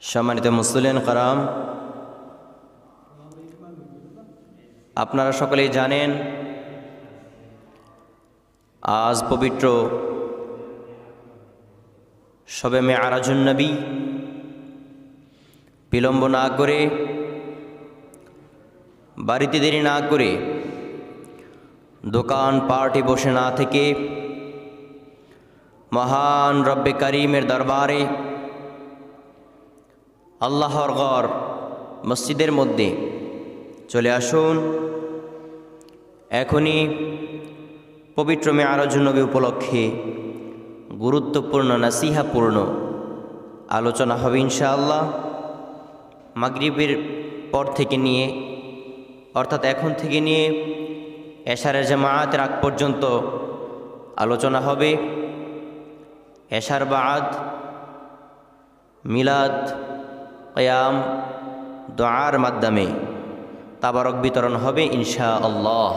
সম্মানিত মুসলিম কারাম, আপনারা সকলেই জানেন আজ পবিত্র শবে মেআরাজুন নবী। বিলম্ব না করে, বাড়িতে দেরি না করে, দোকান পার্টি বসে না থেকে মহান রব্বে কারিমের দরবারে আল্লাহর ঘর মসজিদের মধ্যে চলে আসুন। এখনই পবিত্র মেআরাজুন নবী উপলক্ষে গুরুত্বপূর্ণ নাসিহাপূর্ণ আলোচনা হবে ইনশাআল্লাহ। মাগরিবের পর থেকে নিয়ে, অর্থাৎ এখন থেকে নিয়ে এশারের জামাতের আগ পর্যন্ত আলোচনা হবে। এশার বাদ মিলাদ, কিয়াম, দোয়ার মাধ্যমে তাবারক বিতরণ হবে ইনশাআল্লাহ।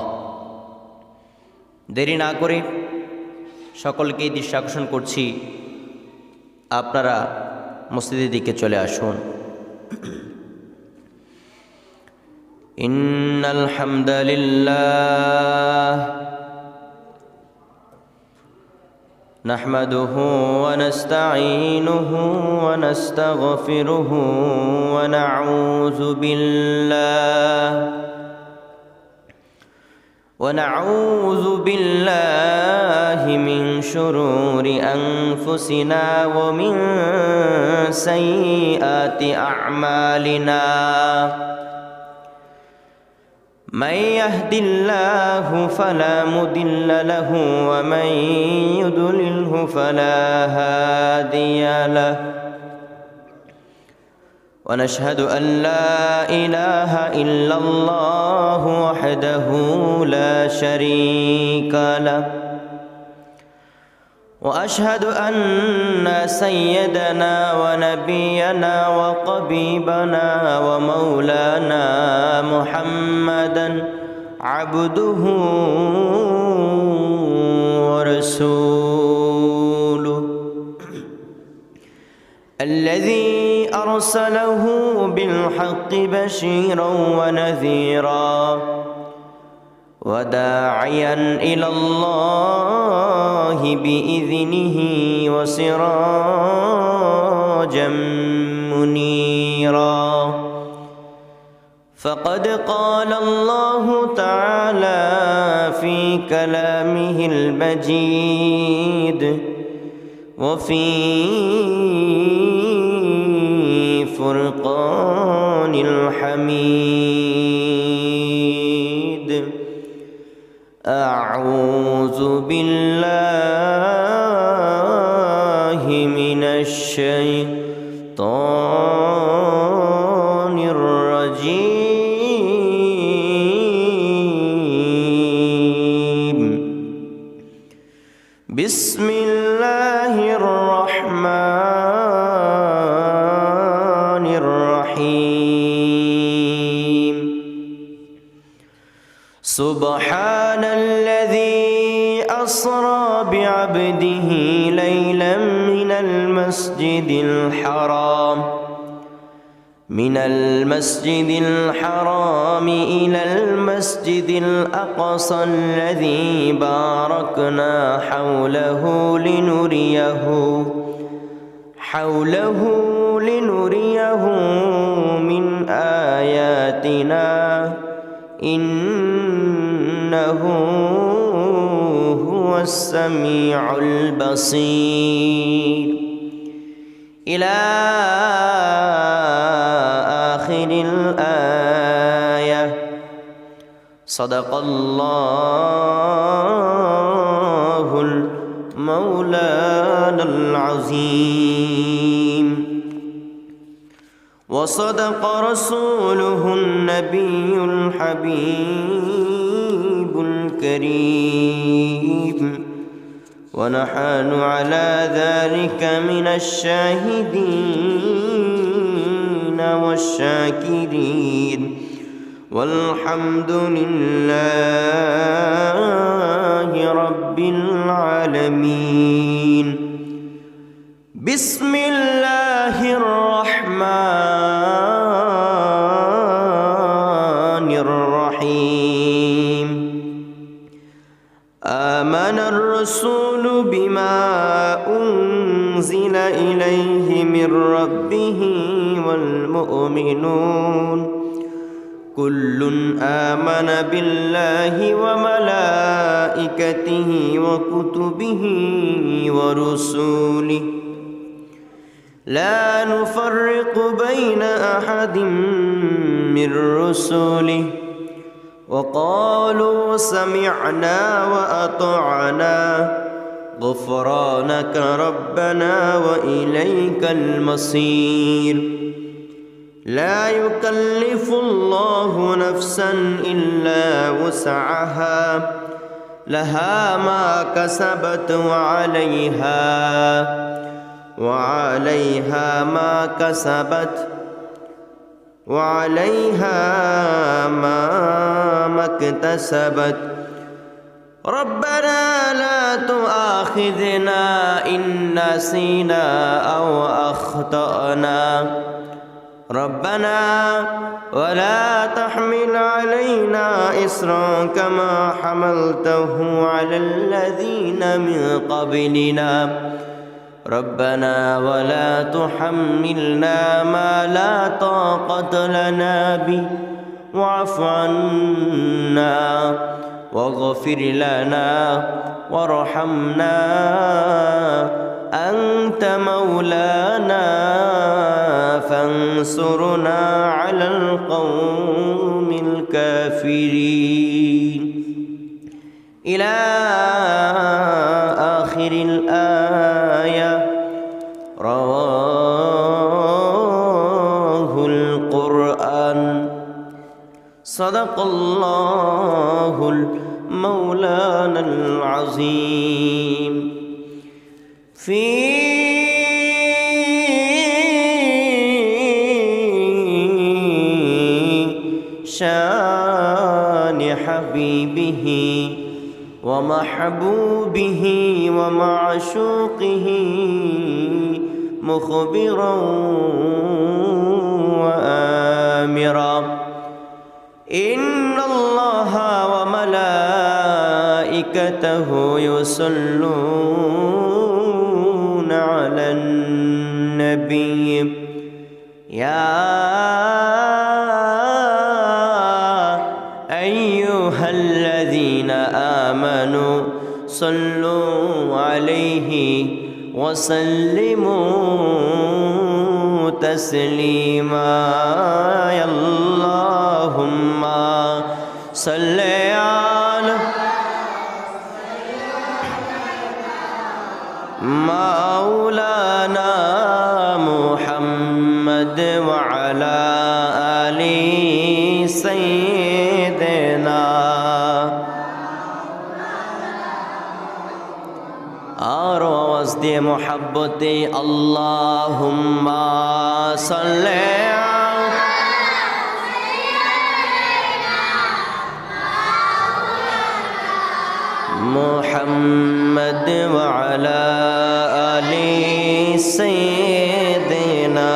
দেরি না করে সকলকেই দৃষ্টি আকর্ষণ করছি, আপনারা মসজিদের দিকে চলে আসুন। ইন্নাল হামদালিল্লাহ নাহমাদুহু ওয়া নাস্তাঈনুহু ওয়া নাস্তাগফিরুহু ওয়া نعوذ بالله من شرور أنفسنا ومن سيئات أعمالنا. من يهد الله فلا مضل له ومن يضلله فلا هادي له. ونشهد أن لا إله إلا الله وحده لا شريك له. وأشهد أن سيدنا ونبينا وقبيبنا ومولانا محمدا عبده ورسوله الذي أرسله بالحق بشيرا ونذيرا وداعيا إلى الله بإذنه وسراجا منيرا. فقد قال الله تعالى في كلامه المجيد وفي فرقان الحميد. أعوذ بالله من الشيطان الرجيم. بسم الله الرحمن الرحيم. سبحان الذي أسرى بعبده ليلا من المسجد الحرام إلى المسجد الأقصى الذي باركنا حوله من آياتنا إنه هو السميع البصير. إلى آخر الآية. صدق الله المولانا العظيم وصدق رسوله النبي الحبيب الكريم. ونحن على ذلك من الشاهدين والشاكرين والحمد لله رب العالمين. بسم الله الرحمن إليه من ربه والمؤمنون كل آمن بالله وملائكته وكتبه ورسله لا نفرق بين أحد من رسله وقالوا سمعنا وأطعنا غفرانك ربنا وإليك المصير لا يكلف الله نفسا إلا وسعها لها ما كسبت وعليها ما كسبت وعليها ما اكتسبت ربنا لا تؤاخذنا إن نسينا أو أخطأنا ربنا ولا تحمل علينا إصرا كما حملته على الذين من قبلنا ربنا ولا تحملنا ما لا طاقة لنا به واعف عنا واغفر لنا وارحمنا أنت مولانا فانصرنا على القوم الكافرين إلى آخر الآية رواه القرآن صدق الله المولانا العظيم في شان حبيبه ومحبوبه ومعشوقه مخبرا وآمرا إن الله وملائكته يصلون على النبي يا أيها الذين آمنوا صلوا عليه وسلموا تسليما يا اللهم صل على مولانا محمد وعلى آل سيدنا আর আওয়াজ দিয়ে মোহাব্বতে আল্লাহুম্মা সাল্লি মুহাম্মদ ওয়া আলা আলি সাইয়্যিদিনা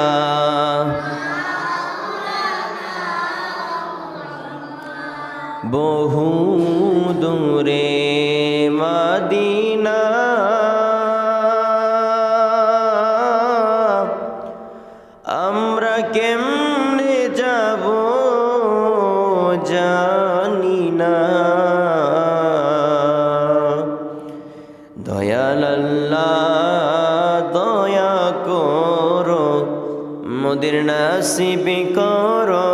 বহু দূরে মদিনা আমরা কেমনে যাব জানি না দয়াল আল্লাহ দয়া করো মোদের নসিব করো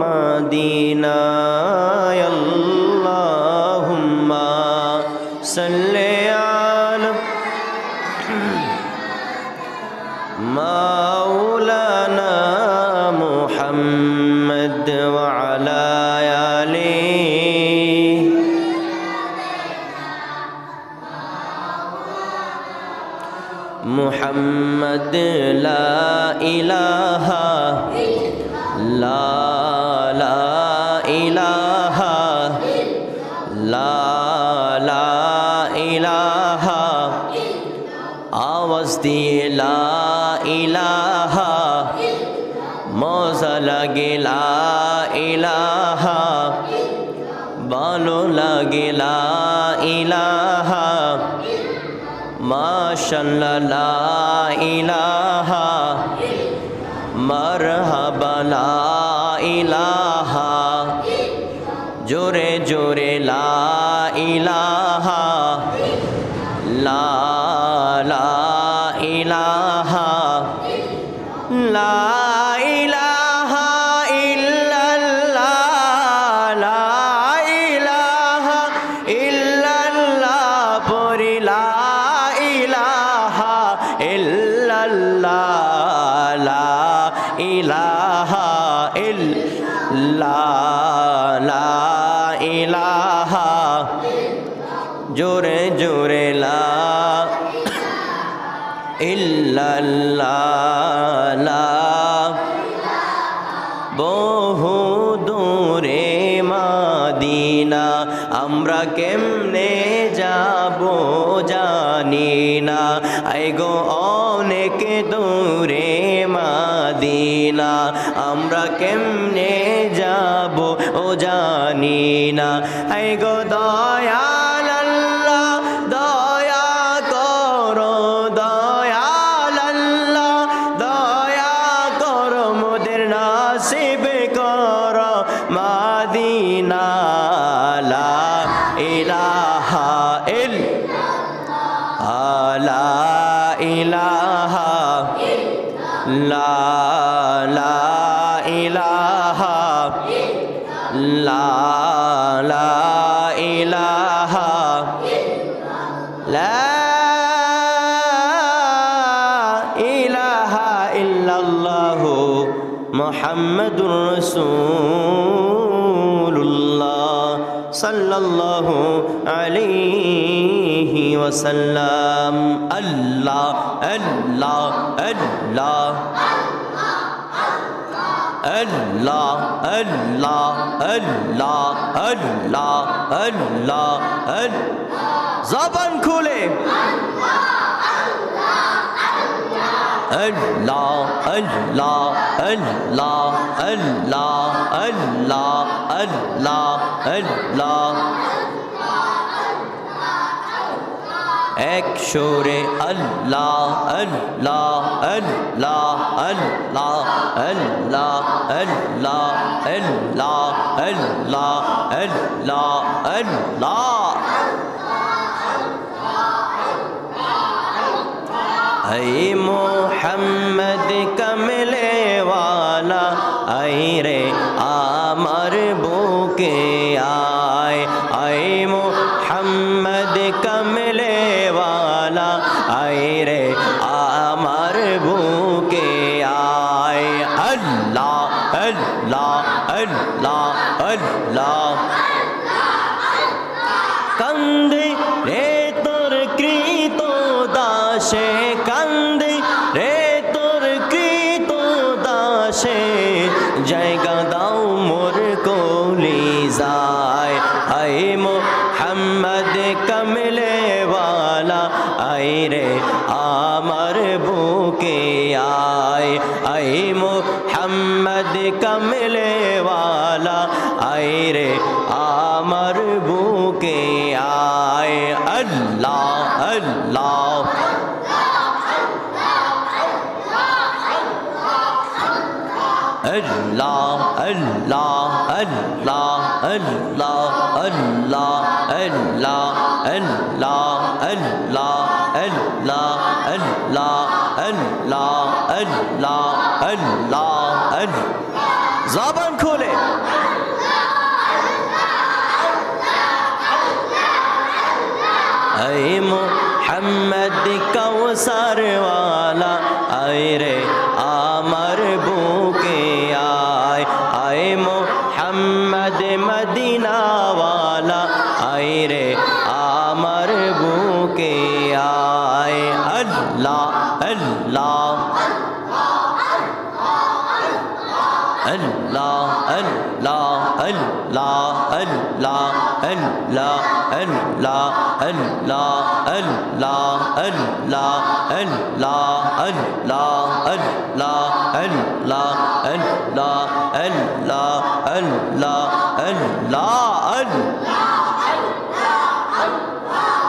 মদিনা আল্লাহুম্মা সাল্লি আলা مولانا محمد وعلى آله محمد لا إله لا إله لا إله आवाज दिए ला इलाहा मजा लगे ला इलाहा भालो लगे ला इलाहा মাশাআল্লাহ লা ইলাহা মারহাবা লা ইলাহা জোরে জোরে লা ইলাহা লা লা ইলাহা লা ইলাহা ইল্লাল্লাহ লা ইলাহা ইল্লাল্লাহ পড়ি লা ইলাহা ইল্লাল্লাহ লা ইলাহা ইল্লাল্লাহ লা ইলাহা জোরে জোরে লা ইল্লাল্লাহ লা বহু দূরে মাদিনা আমরা কেমনে যাব জানি না আইগো অনেক দূরে মাদিনা আমরা কেমনে যাব ও জানি না আইগো দয়াল আল্লাহ দয়া করো দয়াল আল্লাহ দয়া করো মোদের নাসিব করো মাদিনা লা ইলাহা ইল্লাল্লাহ লা ইলাহা লা লা ইলাহা লা লা ইলাহা লা ইলাহা ইল্লাল্লাহু মুহাম্মাদুর রাসূলুল্লাহ সাল্লাল্লাহু আলাইহি ওয়াসাল্লাম আল্লাহ আল্লাহ আল্লাহ আল্লাহ আল্লাহ আল্লাহ আল্লাহ আল্লাহ জবান খুলে আল্লাহ আল্লাহ আল্লাহ আল্লাহ আল্লাহ আল্লাহ আল্লাহ এক সুরে আল্লাহ আল্লাহ আল্লাহ আল্লাহ আল্লাহ আল্লাহ আল্লাহ আল্লাহ আল্লাহ আল্লাহ ऐ मोहम्मद कमले वाला ऐ रे आमर बुके आए ऐ मोहम्मद कमले वाला ऐ रे आमर बुके आए अल्लाह अल्लाह अल्लाह अल्लाह कंधे रे तोर कृत दासे कंधे रे तोर कृत दासे জায়গা দাও মোর কোলি যায় আয় মোহাম্মদ কমলে वाला আয় রে আমার বুকে আয় আয় মোহাম্মদ কমলে वाला আয় রে আমার বুকে আয় আল্লাহ আল্লাহ Allah Allah Allah Allah Allah Allah Allah Allah Allah Allah Allah Allah Allah ज़बान खोले ऐ मोहम्मद कौसर वाला ऐ रे आमर बुके आए ऐ मोहम्मद मदीना वाला ऐ रे आमर बुके आए अल्लाह अल्लाह अल्लाह अल्लाह अल्लाह अल्लाह अल्लाह अल्लाह अल्लाह अल्लाह अल्लाह अल्लाह अल्लाह अल्लाह अल्लाह अल्लाह अल्लाह अल्लाह अल्लाह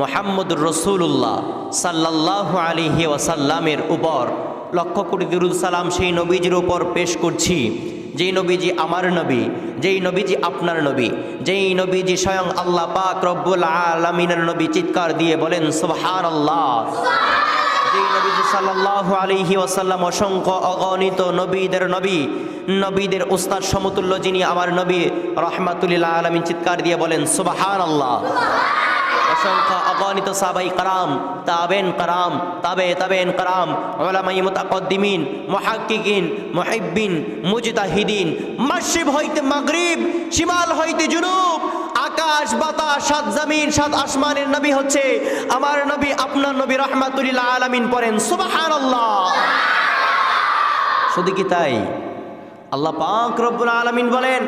মুহাম্মদুর রাসূলুল্লাহ সাল্লাল্লাহু আলাইহি ওয়াসাল্লামের উপর লক্ষ কোটি দুরূদ সালাম সেই নবীজির উপর পেশ করছি, যেই নবীজি আমার নবী, যেই নবীজি আপনার নবী, যেই নবীজি স্বয়ং আল্লাহ পাক রব্বুল আলামিনের নবী। চিৎকার দিয়ে বলেন সুবহানাল্লাহ। যেই নবীজি সাল্লাল্লাহু আলাইহি ওয়াসাল্লাম অসংখ্য অগণিত নবীদের নবী, নবীদের উস্তাদ সমতুল্য, যিনি আমার নবী রাহমাতুল লিল আলামিন। চিৎকার দিয়ে বলেন সুবহানাল্লাহ। অসংখ্য অগণিত সাহাবাই কারাম, তাবেন কারাম, তাবেন কারাম, উলামায়ে মুতাকদ্দিমিন, মুহাক্কিকিন, মুহিব্বিন, মুজতাহিদিন, মাশরিক হইতে মাগরিব, শিমাল হইতে জুনুব, আকাশ বাতাস সাত জমিন সাত আসমানের নবী হচ্ছে আমার নবী আপনার নবী রাহমাতুল লিল আলামিন। পড়েন সুবহানাল্লাহ। শুধু কি তাই, আল্লাহ পাক রব্বুল আলামিন বলেন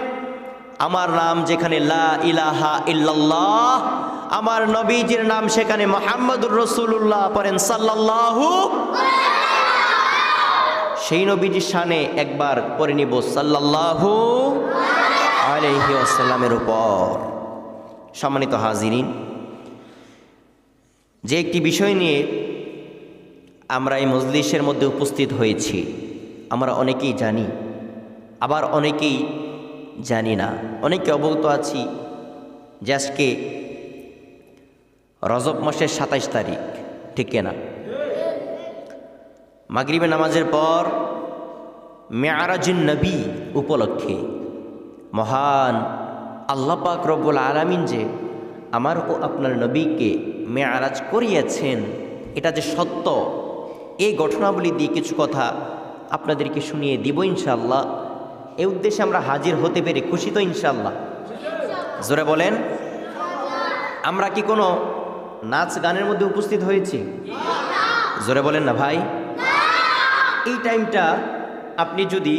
আমার নাম যেখানে লা ইলাহা ইল্লাল্লাহ, আমার নবীজির নাম সেখানে মুহাম্মদুর রাসূলুল্লাহ। পড়েন সাল্লাল্লাহু। সেই নবীজির শানে একবার পড়ে নিব সাল্লাল্লাহু আলাইহি ওয়াসাল্লামের উপর। সম্মানিত হাজিরিন, যে একটি বিষয় নিয়ে আমরা এই মজলিসের মধ্যে উপস্থিত হয়েছি, আমরা অনেকেই জানি, আবার অনেকেই জানি না। অনেকে অবগত আছি যে আজকে রজব মাসের 27 তারিখ, ঠিক না? মাগরিবের নামাজের পর মেআরাজুন নবী উপলক্ষে মহান আল্লাহ পাক রব্বুল আলামিন যে আমার ও আপনার নবীকে মেআরাজ করিয়েছেন, এটা যে সত্য, এই ঘটনাবলী দিয়ে কিছু কথা আপনাদেরকে শুনিয়ে দিব ইনশাআল্লাহ। এই উদ্দেশ্যে আমরা হাজির হতে পেরে খুশি তো ইনশাআল্লাহ? জোরে বলেন। আমরা কি কোনো নাচ গানের মধ্যে উপস্থিত হয়েছি? জোরে বলেন না ভাই। এই টাইমটা আপনি যদি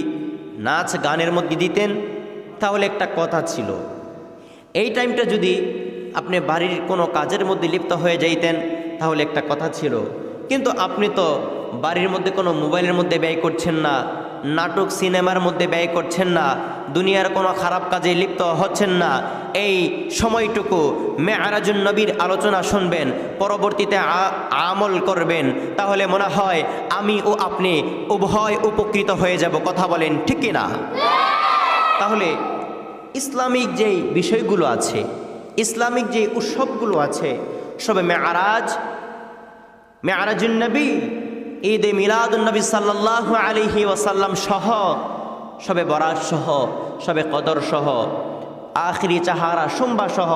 নাচ গানের মধ্যে দিতেন তাহলে একটা কথা ছিল, এই টাইমটা যদি আপনি বাড়ির কোনো কাজের মধ্যে লিপ্ত হয়ে যাইতেন তাহলে একটা কথা ছিল। কিন্তু আপনি তো বাড়ির মধ্যে কোনো মোবাইলের মধ্যে ব্যয় করছেন না, নাটক সিনেমার মধ্যে ব্যয় করছেন না, দুনিয়ার কোনো খারাপ কাজে লিপ্ত হচ্ছেন না। এই সময়টুকু মেআরাজুন নবীর আলোচনা শুনবেন, পরবর্তীতে আমল করবেন, তাহলে মনে হয় আমি ও আপনি উভয় উপকৃত হয়ে যাব। কথা বলেন ঠিক কি না? তাহলে ইসলামিক যেই বিষয়গুলো আছে, ইসলামিক যে উৎসবগুলো আছে, সবে মেআরাজুন নবী, ঈদে মিলাদুন নবী সাল্লাল্লাহু আলাইহি ওয়াসাল্লাম সহ, সবে বরাত সহ, সবে কদর সহ, আখিরি চাহারা সোমবার সহ,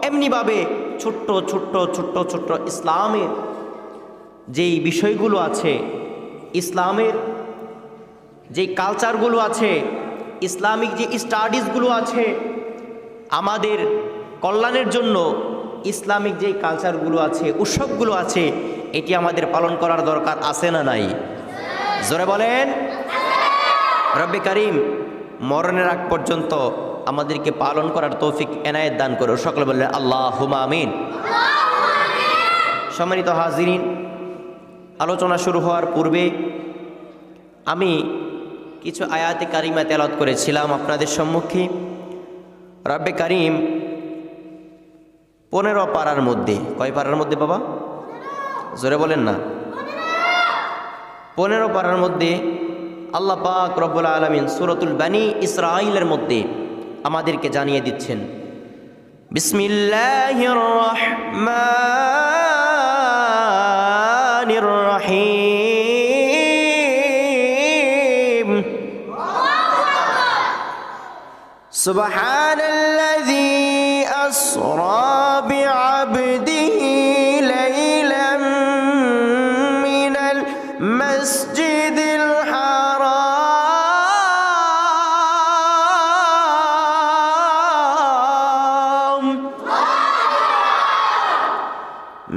এমনিভাবে ছোট্ট ছোট্ট ছোট্ট ছোট্ট ইসলামের যেই বিষয়গুলো আছে, ইসলামের যেই কালচারগুলো আছে, ইসলামিক যে স্টাডিজগুলো আছে, আমাদের কল্যাণের জন্য ইসলামিক যেই কালচারগুলো আছে, উৎসবগুলো আছে, এটি আমাদের পালন করার দরকার আছে না নাই? জোরে বলেন। রব্বে কারিম মরণের আগ পর্যন্ত আমাদেরকে পালন করার তৌফিক এনায়েত দান করো। সকলে বললেন আল্লাহুম্মা আমিন। সম্মানিত হাজিরিন, আলোচনা শুরু হওয়ার পূর্বে আমি কিছু আয়াতে কারিমা তেলাওয়াত করেছিলাম আপনাদের সম্মুখে। রব্বে কারিম 15 পারার মধ্যে, কয় পারার মধ্যে বাবা? জোরে বলেন না। 15 পারার মধ্যে আল্লাহ পাক রব্বুল আলামিন সূরাতুল বনী ইসরাঈলের মধ্যে আমাদেরকে জানিয়ে দিচ্ছেন, বিসমিল্লাহির রহমানির রহিম, সুবহানাল্লাযী আসরা বিআবদিহি লাইলাম মিনাল মাসজিদিল হারাম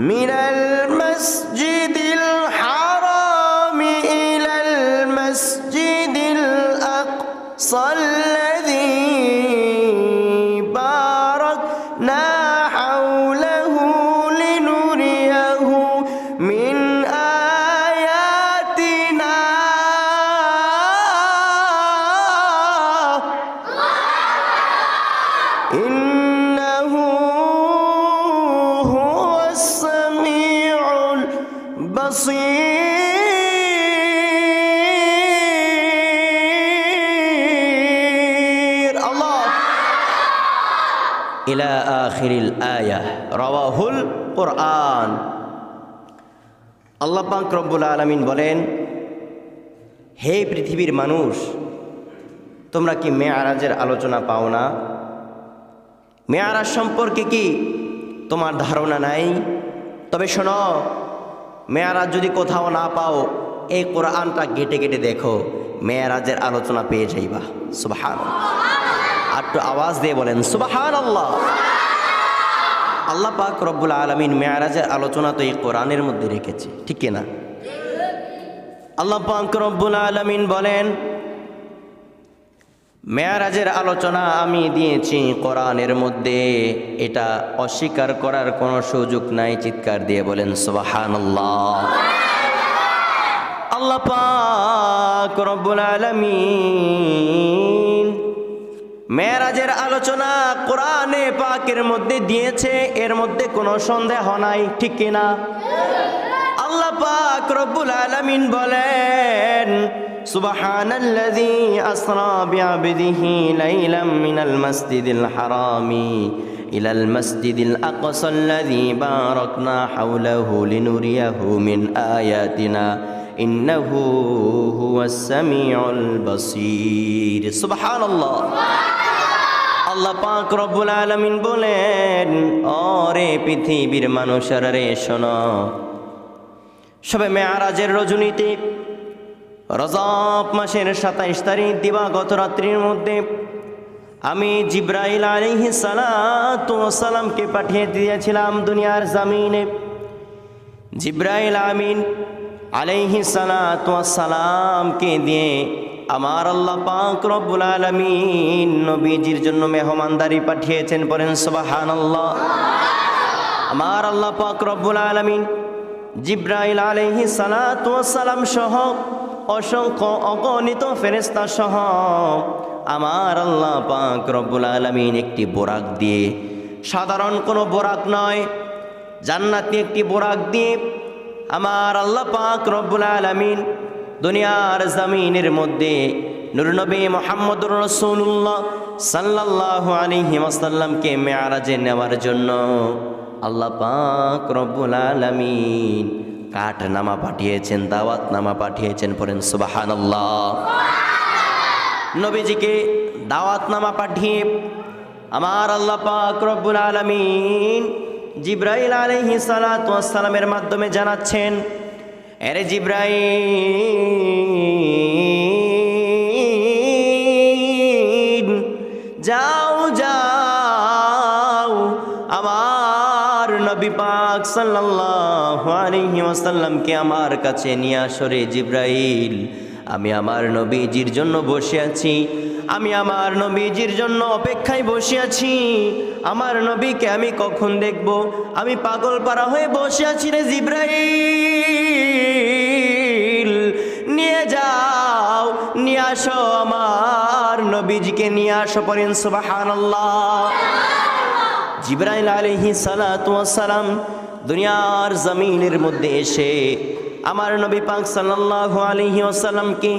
মিনাল মাসজিদিল হারাম ইলাল মাসজিদিল আকসাল إنه هو ইলা আখিরিল আয়াহ রাওয়াহুল কুরআন। আল্লাহ পাক রব্বুল আলামিন বলেন, হে পৃথিবীর মানুষ, তোমরা কি মেয়ারাজের আলোচনা পাও না? মেয়ারাজ সম্পর্কে কি তোমার ধারণা নাই? তবে শোনো, মেয়ারাজ যদি কোথাও না পাও, এই কোরআনটা ঘেটে ঘেটে দেখো, মেয়ারাজের আলোচনা পেয়ে যাইবা। সুবহানাল্লাহ। আর একটু আওয়াজ দিয়ে বলেন সুবহানাল্লাহ। আল্লাহ পাক রব্বুল আলামিন মেয়ারাজের আলোচনা তো এই কোরআনের মধ্যে রেখেছে, ঠিক কিনা? আল্লাহ পাক রব্বুল আলামিন বলেন, মেয়ারাজের আলোচনা আমি দিয়েছি কোরআনের মধ্যে, এটা অস্বীকার করার কোনো সুযোগ নাই। চিৎকার দিয়ে বলেন সুবহানাল্লাহ। আল্লাহ পাক রব্বুল আলামিন মেরাজের আলোচনা কোরআনে পাকের মধ্যে দিয়েছে, এর মধ্যে কোনো সন্দেহ নাই, ঠিক কিনা? আল্লাহ পাক রব্বুল আলামিন বলেন, সুবহানাল্লাযী আসরা বিআবদিহি লাইলাম মিনাল মাসজিদিল হারামি ইলাল মাসজিদিল আকসাল্লাযী বারাকনা হাওলাহু লিনুরিয়াহু মিন আয়াতিনা ইন্নাহু হুয়াস সামিউল বাসীর। সুবহানাল্লাহ। আল্লাহ পাক রব্বুল আলামিন বলেন, ওরে পৃথিবীর মানুষেরা রে শোনো, সবে মেয়ারাজের রজনীতে রজব মাসের 27 তারিখ দিবাগত রাত্রির মধ্যে আমি জিবরাইল আলাইহিস সালাতু ওয়াস সালামকে পাঠিয়ে দিয়েছিলাম দুনিয়ার জমিনে। জিবরাইল আমিন আলাইহিস সালাতু ওয়াস সালামকে দিয়ে আমার আল্লাহ পাক রব্বুল আলামিন নবীজির জন্য মেহমানদারি পাঠিয়েছেন। পড়েন সুবহানাল্লাহ। আমার আল্লাহ পাক রব্বুল আলামিন জিবরাইল আলাইহিস সালাতু ওয়াস সালাম সহ অসংখ্য অগণিত ফেরেশতা সহ আমার আল্লাহ পাক রব্বুল আলামিন একটি বোরাক দিয়ে, সাধারণ কোনো বোরাক নয়, জান্নাতি একটি বোরাক দিয়ে আমার আল্লাহ পাক রব্বুল আলামিন দুনিয়ার জমিনের মধ্যে নূর নবী মুহাম্মদুর রাসূলুল্লাহ সাল্লাল্লাহু আলাইহি ওয়াসাল্লামকে মেয়ারাজে নেওয়ার জন্য আল্লাহ পাক রব্বুল আলামিন কাঠনামা পাঠিয়েছেন, দাওয়াতনামা পাঠিয়েছেন। পড়েন সুবহানাল্লাহ। নবীজিকে দাওয়াতনামা পাঠিয়ে আমার আল্লাহ পাক রব্বুল আলামিন জিবরাইল আলাইহিস সালাতু ওয়াস সালামের মাধ্যমে জানাচ্ছেন, আরে জিবরাইল, যাও যাও আমার নবী পাক সাল্লাল্লাহু আলাইহি ওয়াসাল্লামকে আমার কাছে নিয়ে আসো রে জিবরাইল। আমি আমার নবীজির জন্য বসে আছি, আমি আমার নবীজির জন্য অপেক্ষায় বসে আছি। আমার নবীকে আমি কখন দেখব, আমি পাগল পারা হয়ে বসে আছি রে জিবরাইল। নিয়ে যাও, নিয়ে আসো আমার নবীজিকে নিয়ে আসো। পড়েন সুবহানাল্লাহ। জিবরাইল আলাইহিস সালাতু ওয়াস সালাম দুনিয়ার জমিনের মধ্যে এসে আমার নবী পাক সাল্লাল্লাহু আলাইহি ওয়াসাল্লামকে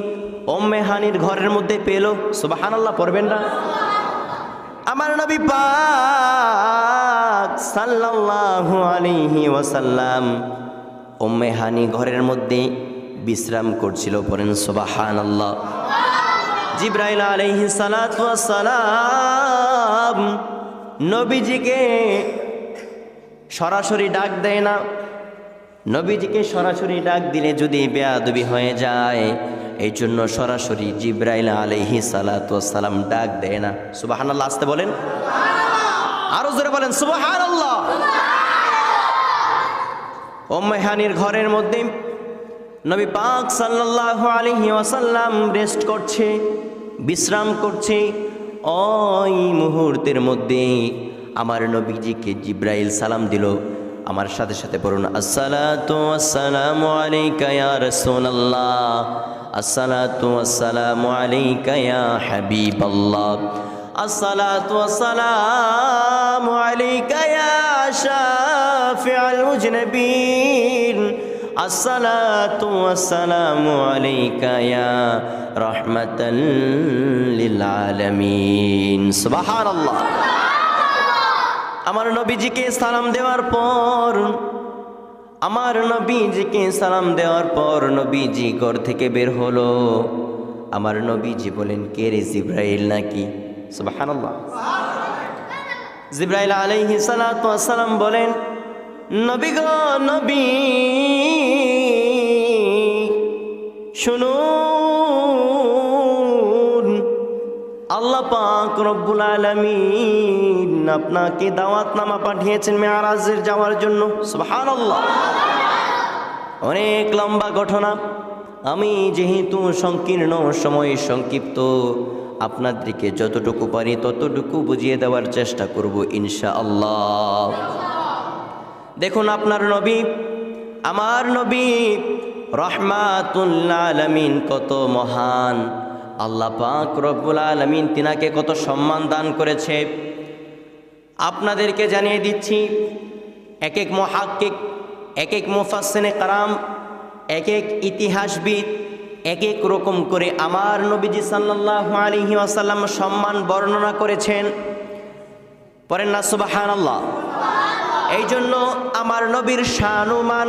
উম্মে হানির ঘরের মধ্যে পেল। সুবহানাল্লাহ পড়বেন না? আমার নবী পাক সাল্লাল্লাহু আলাইহি ওয়াসাল্লাম উম্মে হানি ঘরের মধ্যে বিশ্রাম করছিল। পড়েন সুবহানাল্লাহ। জিবরাইল আলাইহিস সালাতু ওয়াস সালাম নবীজিকে সরাসরি ডাক দেয় না। নবীজিকে সরাসরি ডাক দিলে যদি বেয়াদবি হয়ে যায়, এই জন্য সরাসরি জিবরাইল আলাইহিস সালাতু ওয়াস সালাম ডাক দেয় না। সুবহানাল্লাহ। আসতে বলেন, আরো জোরে বলেন সুবহানাল্লাহ। উম্মে হানির ঘরের মধ্যে নবী পাক সাল্লাল্লাহু আলাইহি ওয়াসাল্লাম রেস্ট করছে, বিশ্রাম করছে। ওই মুহূর্তের মধ্যে আমার নবীজিকে জিবরাইল সালাম দিল। আমার সাথে সাথে পড়ুন, আসসালাতু ওয়াসসালামু আলাইকা ইয়া রাসূলুল্লাহ, আসসালাতু ওয়াসসালামু আলাইকা ইয়া হাবিবাল্লাহ, আসসালাতু ওয়াসসালামু আলাইকা ইয়া শাফিউল মুজনিবিন, আসসালাতু ওয়াসসালামু আলাইকা ইয়া রাহমাতাল লিল আলামিন। সুবহানাল্লাহ। আমার নবীজিকে সালাম দেওয়ার পর নবীজি ঘর থেকে বের হলো। আমার নবীজি বলেন, কে রে, জিব্রাইল নাকি? সুবহানাল্লাহ। জিব্রাইল আলাইহিস সালাতু ওয়াস সালাম বলেন, নবী গো নবী, শুনুন, আল্লাহ পাক রব্বুল আলামিন আপনাকে দাওয়াতনামা পাঠিয়েছেন মেরাজের যাওয়ার জন্য। সুবহানাল্লাহ। অনেক লম্বা ঘটনা, আমি যেহেতু সংকীর্ণ সময় সংক্ষিপ্ত, আপনাদেরকে যতটুকু পারি ততটুকু বুঝিয়ে দেওয়ার চেষ্টা করব ইনশাআল্লাহ। দেখুন, আপনার নবী, আমার নবী রাহমাতুল আলামিন কত মহান, আল্লাহ পাক রব্বুল আলামিন তিনাকে কত সম্মান দান করেছে। আপনাদেরকে জানিয়ে দিচ্ছি, এক এক মুহাক্কিক, এক এক মুফাসসিরে কারাম, এক এক ইতিহাসবিদ এক এক রকম করে আমার নবীজি সাল্লাল্লাহু আলাইহি ওয়াসাল্লাম সম্মান বর্ণনা করেছেন। পড়েন না সুবহানাল্লাহ। এই জন্য আমার নবীর শানুমান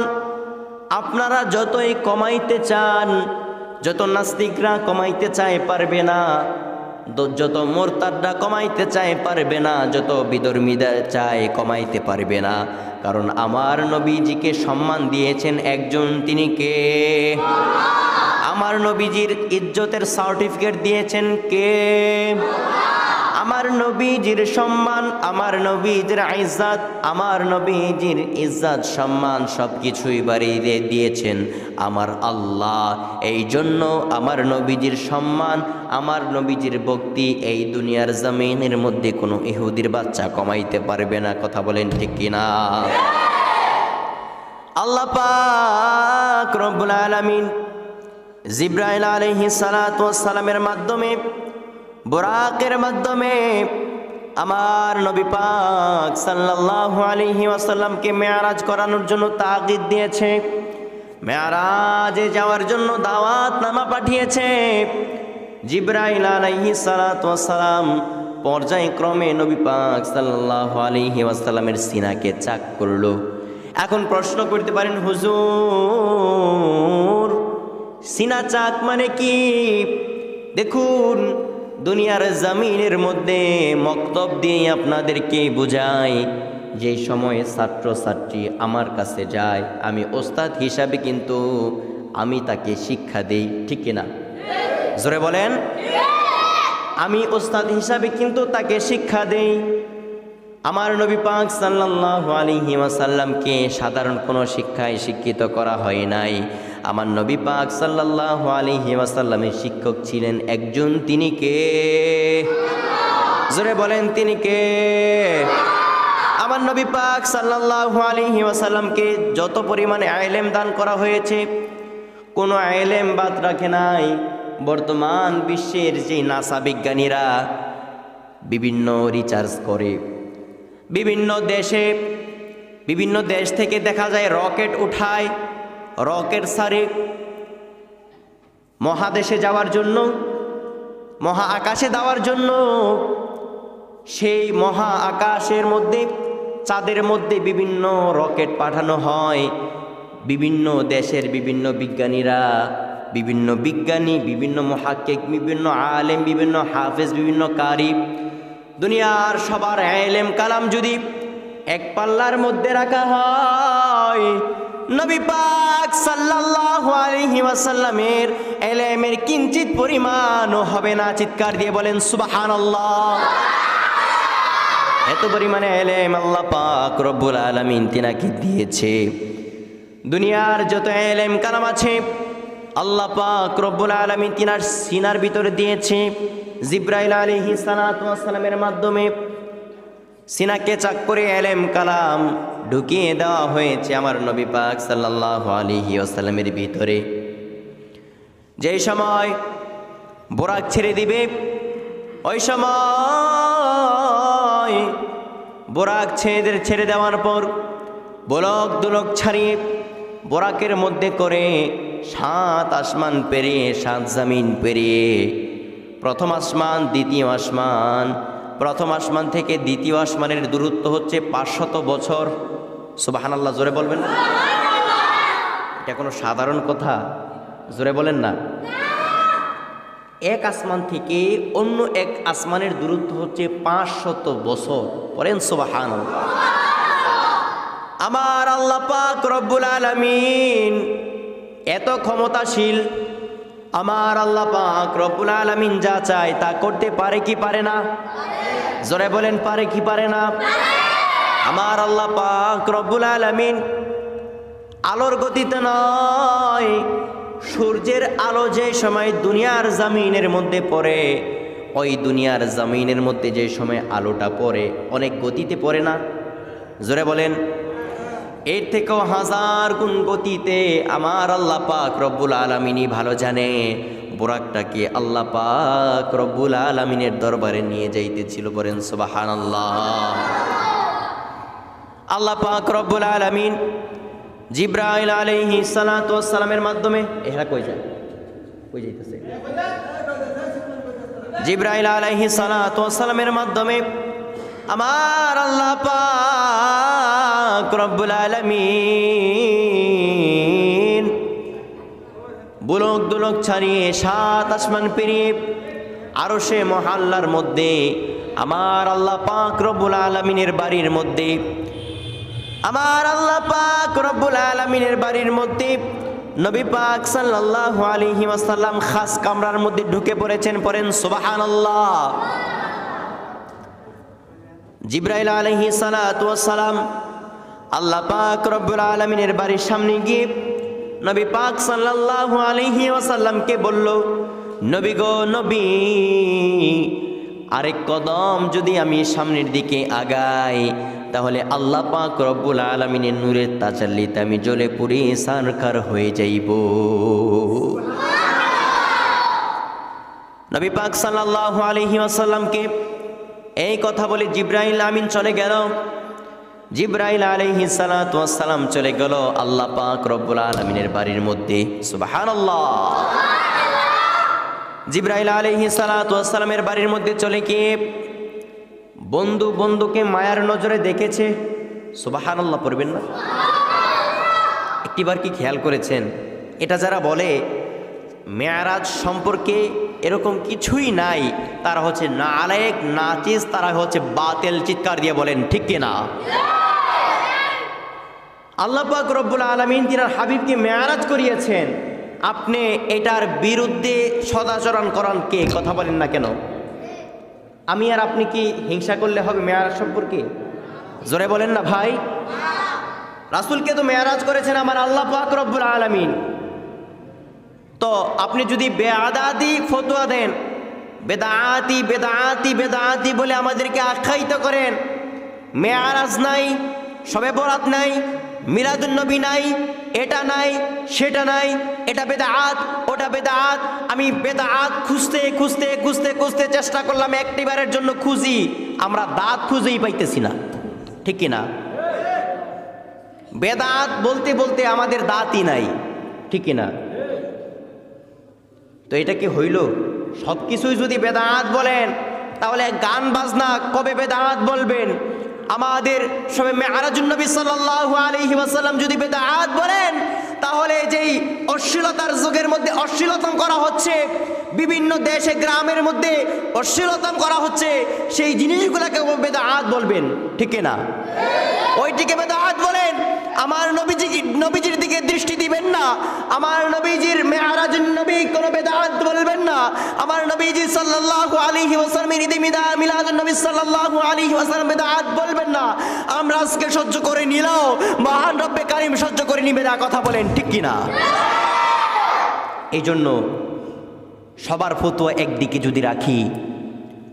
আপনারা যতই কমাইতে চান, যত নাস্তিকরা কমাইতে চায় পারবে না, যত মোরতাদরা কমাইতে চায় পারবে না, যত বিধর্মীরা চায় কমাইতে পারবে না। কারণ আমার নবীজিকে সম্মান দিয়েছেন একজন, তিনি কে? আমার নবীজির ইজ্জতের সার্টিফিকেট দিয়েছেন কে? আমার নবীজির সম্মান, আমার নবীজির ইজ্জত, আমার নবীজির ইজ্জত সম্মান সবকিছুই বাড়িয়ে দিয়েছেন আমার আল্লাহ। এই জন্য আমার নবীজির সম্মান, আমার নবীজির ভক্তি এই দুনিয়ার জমিনের মধ্যে কোনো ইহুদির বাচ্চা কমাইতে পারবে না। কথা বলেন ঠিক কিনা? আল্লাহ পাক রব্বুল আলামিন জিবরাইল আলাইহিস সালাতু ওয়াস সালামের মাধ্যমে, বুরাকের মাধ্যমে আমার নবী পাক সাল্লাল্লাহু আলাইহি ওয়াসাল্লামকে মেরাজ করানোর জন্য তাগিদ দিয়েছে, মেরাজে যাওয়ার জন্য দাওয়াতনামা পাঠিয়েছে। জিবরাইল আলাইহিস সালাতু ওয়াস সালাম পর্যায়ক্রমে নবী পাক সাল্লাল্লাহু আলাইহি ওয়াসাল্লামের সিনাকে চাক করলো। এখন প্রশ্ন করতে পারেন, হুজুর সিনা চাক মানে কি? দেখুন, দুনিয়ার জমিনের মধ্যে মক্তব দিয়ে আপনাদেরকে বোঝাই, যে সময়ে ছাত্রছাত্রী আমার কাছে যায়, আমি ওস্তাদ হিসাবে কিন্তু আমি তাকে শিক্ষা দেই, ঠিক কিনা? জোরে বলেন। আমি ওস্তাদ হিসাবে কিন্তু তাকে শিক্ষা দেই। আমার নবী পাক সাল্লাল্লাহু আলাইহি ওয়াসাল্লামকে সাধারণ কোনো শিক্ষায় শিক্ষিত করা হয় নাই। আমার নবী পাক সাল্লাল্লাহু আলাইহি ওয়াসাল্লামের শিক্ষক ছিলেন একজন, তিনি কে? জোরে বলেন, তিনি কে? আমার নবী পাক সাল্লাল্লাহু আলাইহি ওয়াসাল্লামকে যত পরিমাণে ইলম দান করা হয়েছে, কোনো ইলম বাদ রাখে নাই। বর্তমান বিশ্বের যে নাসা বিজ্ঞানীরা বিভিন্ন রিসার্চ করে, বিভিন্ন দেশ থেকে দেখা যায় রকেট উঠায়, রকেট ছাড়ে মহাদেশে যাওয়ার জন্য, মহা আকাশে যাওয়ার জন্য। সেই মহা আকাশের মধ্যে, চাঁদের মধ্যে বিভিন্ন রকেট পাঠানো হয়। বিভিন্ন দেশের বিভিন্ন বিজ্ঞানীরা, বিভিন্ন বিজ্ঞানী, বিভিন্ন মুহাক্কিক, বিভিন্ন আলেম, বিভিন্ন হাফেজ, বিভিন্ন কারি, দুনিয়ার সবার ইলম কালাম যদি এক পাল্লার মধ্যে রাখা হয়, নবী পাক সাল্লাল্লাহু আলাইহি ওয়াসাল্লামের ইলমের কিঞ্চিত পরিমাণও হবে না। চিৎকার দিয়ে বলেন সুবহানাল্লাহ। এত পরিমাণে ইলম আল্লাহ পাক রব্বুল আলামিন তিনাকে দিয়েছে। দুনিয়ার যত ইলম কালাম আছে আল্লাহ পাক রব্বুল আলামিন তিনার সিনার ভিতরে দিয়েছে। জিবরাইল আলাইহিস সালাতু ওয়াস সালামের মাধ্যমে সিনাকে চাক করে ইলম কালাম ঢুকিয়ে দেওয়া হয়েছে আমার নবী পাক সাল্লাল্লাহু আলাইহি ওয়াসাল্লামের ভিতরে। যেই সময় বোরাক ছেড়ে দিবে, ওই সময় বোরাক ছেড়ে দেওয়ার পর বলক দুলক ছাড়িয়ে বোরাকের মধ্যে করে 7 আসমান পেরিয়ে, 7 জমিন পেরিয়ে, প্রথম আসমান, দ্বিতীয় আসমান, প্রথম আসমান থেকে দ্বিতীয় আসমানের দূরত্ব হচ্ছে 500 বছর। সুবহানাল্লাহ, জোরে বলবেন না? এটা কোনো সাধারণ কথা? জোরে বলেন না। এক আসমান থেকে অন্য এক আসমানের দূরত্ব হচ্ছে 500 বছর। বলেন সুবহানাল্লাহ। আমার আল্লাহ পাক রব্বুল আলামিন এত ক্ষমতাশীল। আমার আল্লাহ পাক রব্বুল আলামিন যা চায় তা করতে পারে কি পারে না? জোরে বলেন, পারে কি পারে না? আমার আল্লাহ পাক রব্বুল আলামিন আলোর গতিতে নয়, সূর্যের আলো যে সময় দুনিয়ার জমিনের মধ্যে পড়ে, ওই দুনিয়ার জমিনের মধ্যে যে সময় আলোটা পড়ে অনেক গতিতে পড়ে না? জোরে বলেন। এর থেকেও 1000 গুণ গতিতে আমার আল্লাহ পাক রব্বুল আলামিনই ভালো জানে বুরাকটাকে আল্লাহ পাক রব্বুল আলামিনের দরবারে নিয়ে যাইতেছিল। বলেন সুবহানাল্লাহ। আল্লাহ পাক রব্বুল আলামিন জিবরাইল আলাইহিস সালাতু ওয়াস সালামের মাধ্যমে এরা কই যায়, কই যাইতেছে? জিবরাইল আলাইহিস সালাতু ওয়াস সালামের মাধ্যমে আমার আল্লাহ পাক রব্বুল আলামিন বুলক দুলক ছাড়িয়ে 7 আসমান পেরিয়ে আরশে মহল্লার মধ্যে আমার আল্লাহ পাক রব্বুল আলামিনের বাড়ির মধ্যে, আমার আল্লাহ পাক রব্বুল আলামিনের বাড়ির মধ্যে নবী পাক সাল্লাল্লাহু আলাইহি ওয়াসাল্লাম খাস কামরার মধ্যে ঢুকে পড়েছেন। পড়েন সুবহানাল্লাহ। জিবরাইল আলাইহিস সালাতু ওয়াস সালাম আল্লাহ পাক রব্বুল আলামিনের বাড়ির সামনে গিয়ে নবী পাক সাল্লাল্লাহু আলাইহি ওয়াসাল্লামকে বলল, নবী গো নবী, আরেক কদম যদি আমি সামনের দিকে আগাই তাহলে আল্লাহ পাক রব্বুল আলামিনের নূরের তাজাল্লিতে আমি জ্বলে পুড়ে সারখার হয়ে যাইব। নবী পাক সাল্লাল্লাহু আলাইহি ওয়াসাল্লামকে এই কথা বলে জিবরাইল আমিন চলে গেল। জিবরাইল আলাইহিস সালাতু ওয়াস সালাম চলে গেল আল্লাহ পাক রব্বুল আলামিনের বাড়ির মধ্যে। সুবহানাল্লাহ। জিবরাইল আলাইহিস সালাতু ওয়াস সালামের বাড়ির মধ্যে চলে গিয়ে বন্ধু বন্ধুকে মায়ার নজরে দেখেছে। সুবহানাল্লাহ পড়বেন না? একটিবার কি খেয়াল করেছেন, এটা যারা বলে মেরাজ সম্পর্কে এরকম কিছুই নাই, তারা হচ্ছে নালায়েক নাচিস, তারা হচ্ছে বাতিল। চিৎকার দিয়ে বলেন ঠিক কিনা? আল্লাহ পাক রব্বুল আলামিন তিনার হাবিবকে মেরাজ করিয়েছেন, আপনি এটার বিরুদ্ধে সদাচরণ করান কে? কথা বলেন না কেন? আমি আর আপনি কি হিংসা করলে হবে মেরাজ সম্পর্কে? জোরে বলেন না ভাই। রাসূলকে তো মেরাজ করেছেন আমার আল্লাহ পাক রব্বুল আলামিন। তো আপনি যদি বেআদাতি ফতোয়া দেন, বেদাআতি বেদাআতি বেদাআতি বলে আমাদেরকে আখ্যায়িত করেন, মেরাজ নাই, শবে বরাত নাই, মিলাদুন নবী নাই, এটা নাই সেটা নাই, এটা বেদাআত ওটা বেদাআত, আমি বেদাআত খুঁজতে খুঁজতে খুঁজতে খুঁজতে চেষ্টা করলাম, একটিবারের জন্য খুঁজি, আমরা দাঁত খুঁজেই পাইতেছি না। ঠিক কিনা? বেদাআত বলতে বলতে আমাদের দাঁতই নাই। ঠিক কিনা? তো এটা কি হইল? সব কিছুই যদি বেদাআত বলেন তাহলে গান বাজনা কবে বেদাআত বলবেন? আমাদের সবে মেরাজুন নবী সাল্লাল্লাহু আলাইহি ওয়াসাল্লাম যদি বেদাআত বলেন তাহলে যেই অশ্লীলতার যুগের মধ্যে অশ্লীলতা করা হচ্ছে, বিভিন্ন দেশে গ্রামের মধ্যে অশ্লীলতা করা হচ্ছে, সেই জিনিসগুলোকে বেদাআত বলবেন। ঠিক না? ওইটিকে বেদাআত বলেন। আমার নবীজির দিকে দৃষ্টি দিবেন না, আমার নবীজির মেরাজুন নবী কোনো বেদাআত বলবেন না, আমার নবীজি সাল্লাল্লাহু আলাইহি ওয়াসাল্লামের ঈদে মিলাদুন নবী সাল্লাল্লাহু আলাইহি ওয়াসাল্লাম বেদাআত বলবেন না। আমরা আজকে সহ্য করে নিলাও, মহান রব্বে কারীম সহ্য করে নিবে না। কথা বলেন ঠিক কিনা? এই জন্য সবার ফতোয়া একদিকে যদি রাখি,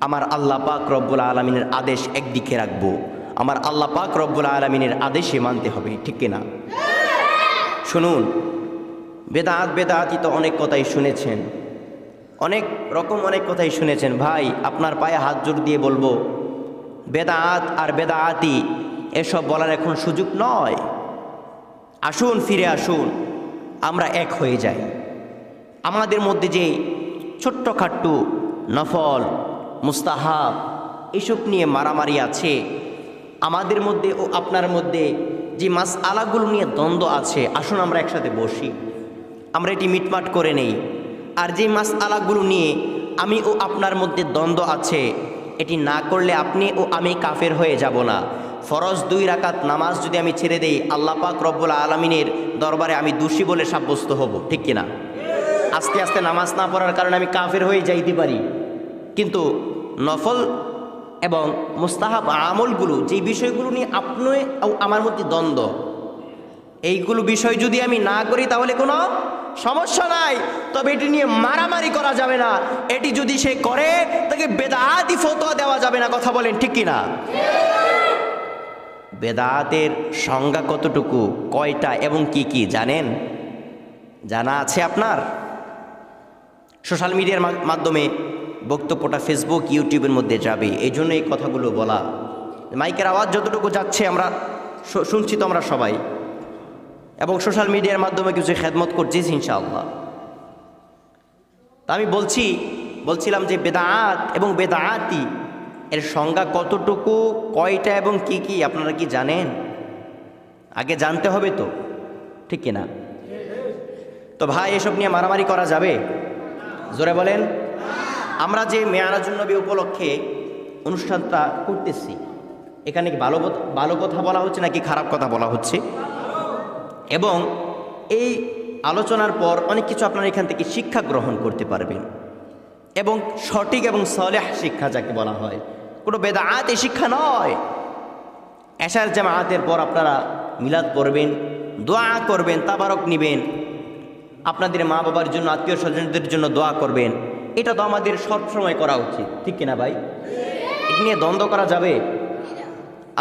আমার আল্লাহ পাক রব্বুল আলামিনের আদেশ একদিকে রাখবো, আমার আল্লাহ পাক রব্বুল আলামিনের আদেশে মানতে হবে। ঠিক কিনা? শুনুন, বেদাআত বেদাআতি তো অনেক কথাই শুনেছেন, অনেক রকম অনেক কথাই শুনেছেন। ভাই, আপনার পায়ে হাত জোর দিয়ে বলবো, বেদাআত আর বেদাআতি এসব বলার এখন সুযোগ নয়। আসুন, ফিরে আসুন, আমরা এক হয়ে যাই। আমাদের মধ্যে যে ছোট্টখাট্টু নফল, মুস্তাহাব, এসব নিয়ে মারামারি আছে, আমাদের মধ্যে ও আপনার মধ্যে যে মাসআলাগুলো নিয়ে দ্বন্দ্ব আছে, আসুন আমরা একসাথে বসি, আমরা এটি মিটমাট করে নেই। আর যে মাসআলাগুলো নিয়ে আমি ও আপনার মধ্যে দ্বন্দ্ব আছে, এটি না করলে আপনি ও আমি কাফের হয়ে যাব না। ফরজ 2 রাকাত নামাজ যদি আমি ছেড়ে দেই, আল্লাহ পাক রব্বুল আলামিনের দরবারে আমি দোষী বলে সাব্যস্ত হব, ঠিক কিনা? আস্তে আস্তে নামাজ না পড়ার কারণে আমি কাফের হয়ে যাইতে পারি, কিন্তু নফল এবং মুস্তাহাব আমলগুলো, যেই বিষয়গুলো নিয়ে আপনি ও আমার মধ্যে দ্বন্দ্ব, এইগুলো বিষয় যদি আমি না করি তাহলে কোনো সমস্যা নাই, তবে এটি নিয়ে মারামারি করা যাবে না। এটি যদি সে করে তাকে বেদাতি ফতোয়া দেওয়া যাবে না, কথা বলেন ঠিক কিনা? বেদাতের সংজ্ঞা কতটুকু, কয়টা এবং কি কি জানেন? জানা আছে আপনার? সোশ্যাল মিডিয়ার মাধ্যমে বক্তব্যটা ফেসবুক ইউটিউবের মধ্যে যাবে, এই জন্য এই কথাগুলো বলা। মাইকের আওয়াজ যতটুকু যাচ্ছে আমরা শুনছি তো আমরা সবাই, এবং সোশ্যাল মিডিয়ার মাধ্যমে কিছু খেদমত করছি ইনশাআল্লাহ। তা আমি বলছিলাম যে বেদাত এবং বেদাতি এর সংজ্ঞা কতটুকু, কয়টা এবং কি কি আপনারা কি জানেন? আগে জানতে হবে তো, ঠিক কিনা? তো ভাই, এসব নিয়ে মারামারি করা যাবে? জোরে বলেন। আমরা যে মেয়ারাজুন নবী উপলক্ষে অনুষ্ঠানটা করতেছি, এখানে কি ভালো কথা বলা হচ্ছে নাকি খারাপ কথা বলা হচ্ছে? এবং এই আলোচনার পর অনেক কিছু আপনারা এখান থেকে শিক্ষা গ্রহণ করতে পারবেন, এবং সঠিক এবং সলেহ শিক্ষা যাকে বলা হয়, কোনো বেদাত এই শিক্ষা নয়। এশার জামাতের পর আপনারা মিলাদ পড়বেন, দোয়া করবেন, তাবারক নেবেন, আপনাদের মা বাবার জন্য, আত্মীয় স্বজনদের জন্য দোয়া করবেন, এটা তো আমাদের সবসময় করা উচিত, ঠিক কিনা ভাই? এটা নিয়ে দ্বন্দ্ব করা যাবে?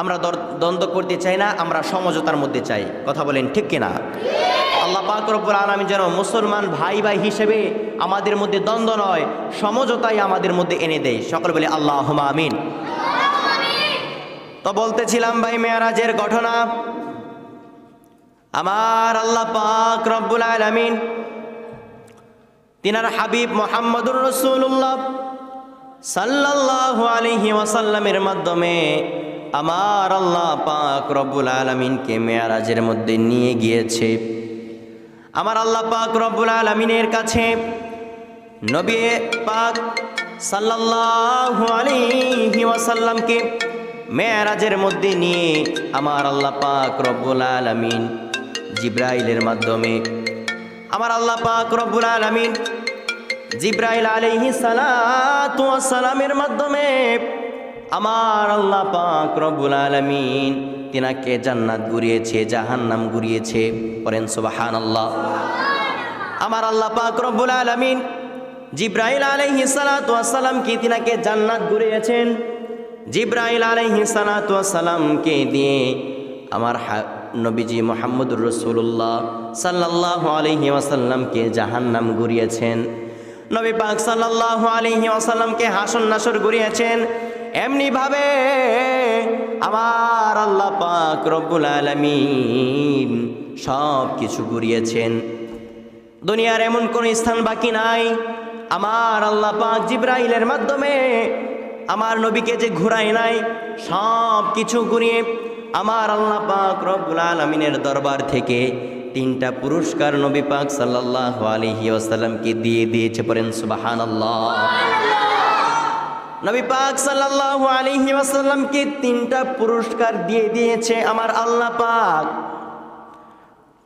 আমরা দ্বন্দ্ব করতে চাই না, আমরা সমঝোতার মধ্যে চাই, কথা বলেন ঠিক কিনা? আল্লাহ পাক রব্বুল আলামিন যেন মুসলমান ভাই ভাই হিসেবে আমাদের মধ্যে দ্বন্দ্ব নয়, সমঝোতাই আমাদের মধ্যে এনে দেয়। সকল বলে আল্লাহুম্মা আমিন। তো বলতেছিলাম ভাই, মেরাজের ঘটনা, আমার আল্লাহ পাক রব্বুল আলামিন তিনার হাবিব মুহাম্মদুর রাসূলুল্লাহ সাল্লাল্লাহু আলাইহি ওয়াসাল্লামের মাধ্যমে আমার আল্লাহ পাক রব্বুল আলামিনকে মেরাজের মধ্যে নিয়ে গিয়েছে। আমার আল্লাহ পাক রব্বুল আলামিনের কাছে নবী পাক সাল্লাল্লাহু আলাইহি ওয়াসাল্লামকে মেরাজের মধ্যে নিয়ে আমার আল্লাহ পাক রব্বুল আলামিন জিব্রাইলের মাধ্যমে, আমার আল্লাহ পাক রব্বুল আলামিন জিব্রাইল আলাইহিস সালাতু ওয়াস সালামের মাধ্যমে আমার আল্লাহ পাক রব্বুল আলামিন তিনাকে জান্নাত ঘুরিয়েছে, জাহান্নাম ঘুরিয়েছে, পড়েন সুবহানাল্লাহ। আমার আল্লাহ পাক রব্বুল আলামিন জিব্রাইল আলাইহিস সালাতু ওয়াস সালামকে তিনাকে জান্নাত ঘুরিয়েছেন, জিব্রাইল আলাইহিস সালাতু ওয়াস সালামকে দিয়ে আমার নবীজি মুহাম্মদুর রাসূলুল্লাহ সাল্লাল্লাহু আলাইহি ওয়াসাল্লামকে জাহান্নাম ঘুরিয়েছেন, নবী পাক সাল্লাল্লাহু আলাইহি ওয়াসাল্লামকে হাসর নাসর ঘুরিয়েছেন। এমনি ভাবে আমার আল্লাহ পাক রব্বুল আলামিন সব কিছু ঘুরিয়েছেন। দুনিয়ার এমন কোন স্থান বাকি নাই আমার আল্লাহ পাক জিব্রাইলের মাধ্যমে আমার নবীকে যে ঘুরায় নাই, সব কিছু ঘুরিয়ে আমার আল্লাহ পাক রব্বুল আলামিনের দরবার থেকে 3টা পুরস্কার নবী পাক সাল্লাল্লাহু আলাইহি ওয়াসাল্লামকে দিয়ে দিয়েছে, পড়েন সুবহানাল্লাহ। নবী পাক সাল্লাল্লাহু আলাইহি ওয়াসাল্লামকে 3টা পুরস্কার দিয়ে দিয়েছে আমার আল্লাহ পাক।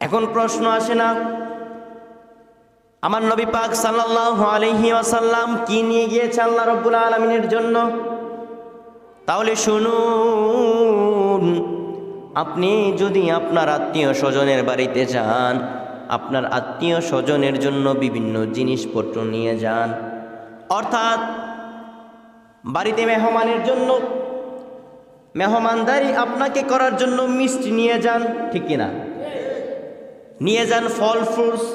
এখন প্রশ্ন আসে না, আমার নবী পাক সাল্লাল্লাহু আলাইহি ওয়াসাল্লাম কি নিয়ে গিয়েছে আল্লাহ রাব্বুল আলামিনের জন্য? তাহলে শুনুন, আপনি যদি আপনার আত্মীয় স্বজনের বাড়িতে যান, আপনার আত্মীয় স্বজনের জন্য বিভিন্ন জিনিসপত্র নিয়ে যান, অর্থাৎ বাড়িতে মেহমানের জন্য, মেহমানদারি আপনাকে করার জন্য মিষ্টি নিয়ে যান, ঠিক কিনা? নিয়ে যান ফল ফ্রুটস,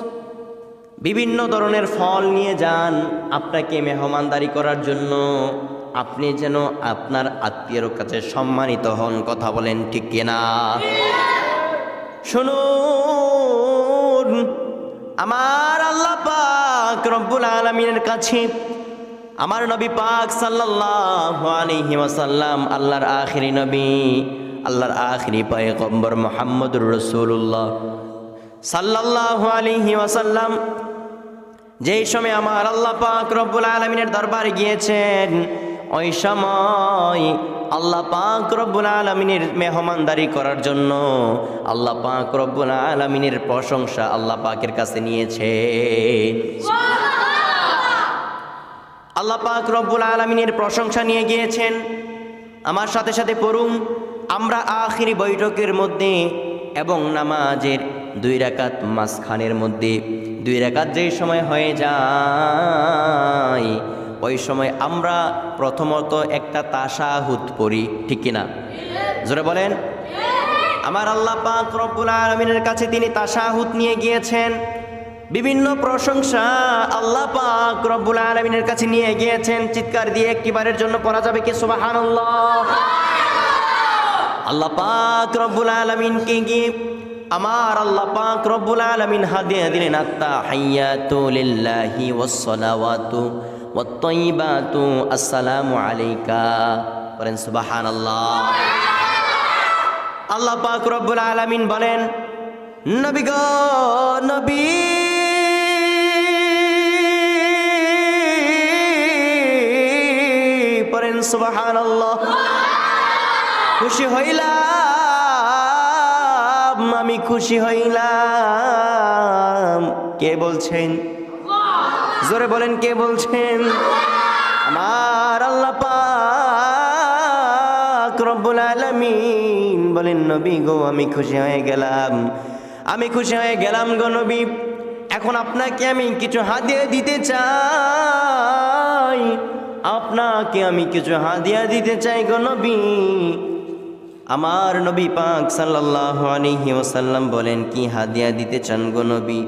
বিভিন্ন ধরনের ফল নিয়ে যান আপনাকে মেহমানদারি করার জন্য, আপনি যেন আপনার আত্মীয়ের কাছে সম্মানিত হন, কথা বলেন ঠিক কিনা? শুনুন, আমার আল্লাহ পাক রব্বুল আলামিনের কাছে আমার নবী পাক সাল্লাল্লাহু আলাইহি ওয়াসাল্লাম আল্লাহর আখিরি নবী, আল্লাহর আখিরি পয়গম্বর মুহাম্মদুর রাসূলুল্লাহ সাল্লাল্লাহু আলাইহি ওয়াসাল্লাম যেই সময় আমার আল্লাহ পাক রব্বুল আলামিনের দরবারে গিয়েছেন, ওই সময় আল্লাহ পাক রব্বুল আলামিনের মেহমানদারি করার জন্য আল্লাহ পাক রব্বুল আলামিনের প্রশংসা আল্লাহ পাকের কাছে নিয়েছেন। আল্লাহ পাক রব্বুল আলামিনের প্রশংসা নিয়ে গিয়েছেন। আমার সাথে সাথে পড়ুন, আমরা আখিরি বৈঠকের মধ্যে এবং নামাজের 2 রাকাত মাঝখানের মধ্যে 2 রাকাত যেই সময় হয়ে যায়, ওই সময় আমরা প্রথমত একটা তাশাহুদ পড়ি, ঠিক কিনা? জোরে বলেন। আমার আল্লাহ পাক রব্বুল আলামিনের কাছে তিনি তাশাহুদ নিয়ে গিয়েছেন। বিভিন্ন প্রশংসা আল্লাহ পাক রব্বুল আলামিনের কাছে নিয়ে গিয়েছেন। চিৎকার দিয়ে একটিবারের জন্য পড়া যাবে কি সুবহানাল্লাহ? আল্লাহ পাক রব্বুল আলামিনকে গিয়ে আমার আল্লাহ পাক রব্বুল আলামিন হাদিয়া দিলেন আত্তাহিয়াতু লিল্লাহি ওয়াস সালাওয়াতু ওয়াত তাইয়িবাতু আসসালামু আলাইকা। বলেন সুবহানাল্লাহ। আল্লাহ পাক রব্বুল আলামিন বলেন, নবী গো নবী, পড়েন সুবহানাল্লাহ। খুশি হইলাম, আমি খুশি হইলাম। কে বলছেন? জোরে বলেন, কে বলছেন? আমার আল্লাহ পাক রব্বুল আলামিন বলেন, নবী গো আমি খুশি হয়ে গেলাম, আমি খুশি হয়ে গেলাম গো নবী। এখন আপনাকে আমি কিছু হাদিয়া দিতে চাই, আপনাকে আমি কিছু হাদিয়া দিতে চাই গো নবী। আমার নবী পাক সাল্লাল্লাহু আলাইহি ওয়াসাল্লাম বলেন, কি হাদিয়া দিতে চান গো নবী?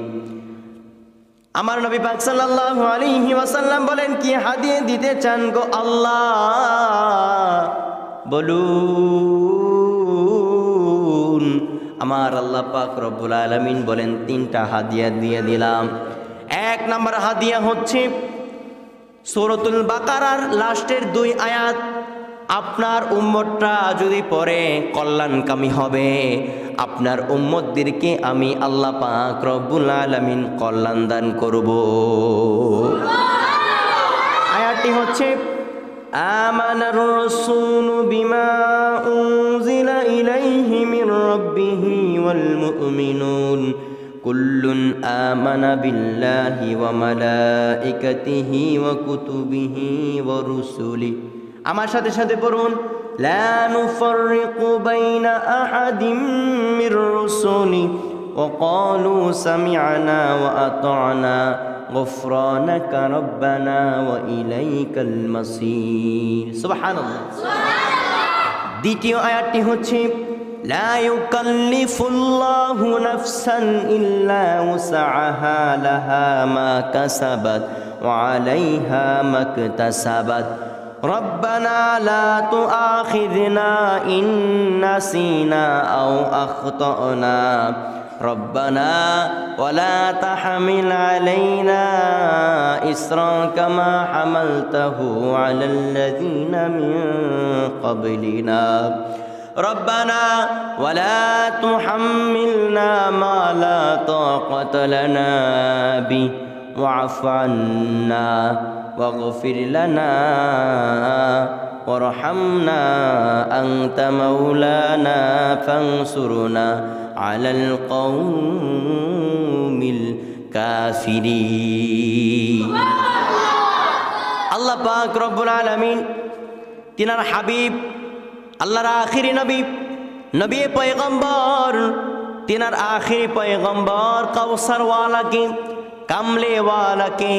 আমার নবী পাক সাল্লাল্লাহু আলাইহি ওয়াসাল্লাম বলেন, কি হাদিয়া দিতে চান গো আল্লাহ বলুন। আমার আল্লাহ পাক রব্বুল আলামিন বলেন, 3টা হাদিয়া দিয়ে দিলাম। 1 নম্বর হাদিয়া হচ্ছে সূরাতুল বাকারার লাস্টের 2 আয়াত। আপনার উম্মতটা যদি পড়ে কল্যাণকামী হবে। আপনার উম্মতদেরকে আমি আল্লাহ পাক রব্বুল আলামিন কল্যাণ দান করব। আয়াতটি হচ্ছে আমানার রাসূলু বিমা উনজিলা ইলাইহি মির রাব্বিহি ওয়াল মুমিনুন কুল্লুন আমানা বিল্লাহি ওয়া মালাইকাতিহি ওয়া কুতুবিহি ওয়া রুসুলিহি। আমার সাথে সাথে পড়ুন, লা নুফাররিকু বাইনা আহাদিম মির রুসুলি ওয়া ক্বালু সামি'না ওয়া আতা'না গুফরানাকা রাব্বানা ওয়া ইলাইকাল মাসির। সুবহানাল্লাহ। দ্বিতীয় আয়াতটি হচ্ছে লা ইউকাল্লিফুল্লাহু নাফসান ইল্লা উসআহা লাহা মা কাসাবাত ওয়া আলাইহা মাকতাসাবাত রব্বানা লা তুআখিযনা ইন নাসিনা আও আখতানা রব্বানা ওয়ালা তাহমিল আলাইনা ইসরান কামা হামালতাহু আলাল্লাযিনা মিন ক্বাবলিনা রব্বানা ওয়ালা তুহাম্মিলনা মা লা তাকাতা লানা বিহি ওয়া'ফু আন্না واغفر لنا وارحمنا أنت مولانا فانصرنا على القوم الكافرين। আল্লাহ পাক রব্বুল আলামিন তিনার হাবিব আল্লাহর আখিরি নবী, নবী পয়গম্বর, তিনার আখিরি পয়গম্বর কাউসারওয়ালাকে, কামলেওয়ালাকে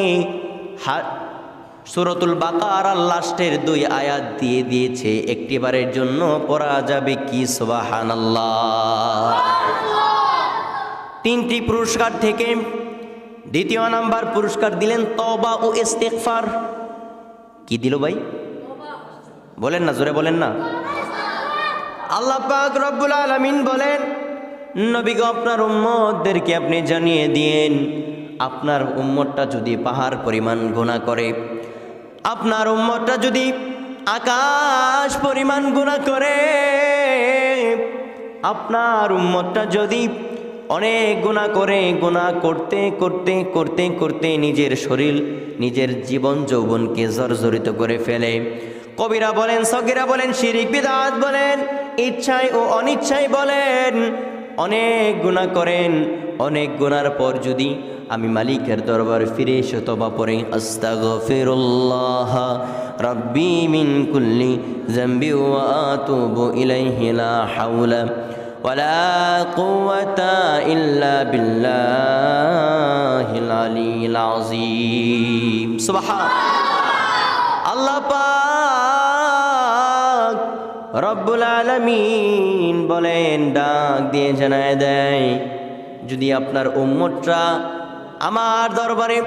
সূরাতুল বাকারার লাস্টের 2 আয়াত দিয়ে দিয়েছে। একটিবারের জন্য পড়া যাবে কি সুবহানাল্লাহ। 3টি পুরস্কার থেকে 2য় নাম্বার পুরস্কার দিলেন তওবা ও ইস্তিগফার। কি দিল ভাই? বলেন না, জোরে বলেন না। আল্লাহ পাক রব্বুল আলামিন বলেন, নবী গো আপনার উম্মতদেরকে আপনি জানিয়ে দিন, আপনার উম্মতটা যদি পাহাড় পরিমাণ গুনাহ করে, আপনার উম্মতটা যদি আকাশ পরিমাণ গুনাহ করে, আপনার উম্মতটা যদি অনেক গুনাহ করে, গুনাহ করতে করতে করতে করতে নিজের শরীর, নিজের জীবন যৌবনকে জর্জরিত করে ফেলে, কবিরা বলেন, সগীরা বলেন, শিরিক বিদআত বলেন, ইচ্ছায় ও অনিচ্ছায় বলেন, অনেক গুনাহ করেন, অনেক গুনার পর যদি আমি মালিকের দরবার ফিরে এসে তওবা পড়ি, আস্তাগফিরুল্লাহ রাব্বি মিন কুল্লি যামবি ওয়া আতুবু ইলাইহি লা হাওলা ওয়ালা কুওয়াতা ইল্লা বিল্লাহিল আলিয়্যিল আযীম। সুবহানাল্লাহ। আল্লাহ পাক রব্বুল আলামিন বলেন, ডাক দিয়ে জানায় দেয়, যদি আপনার উম্মতরা আমার দরবারে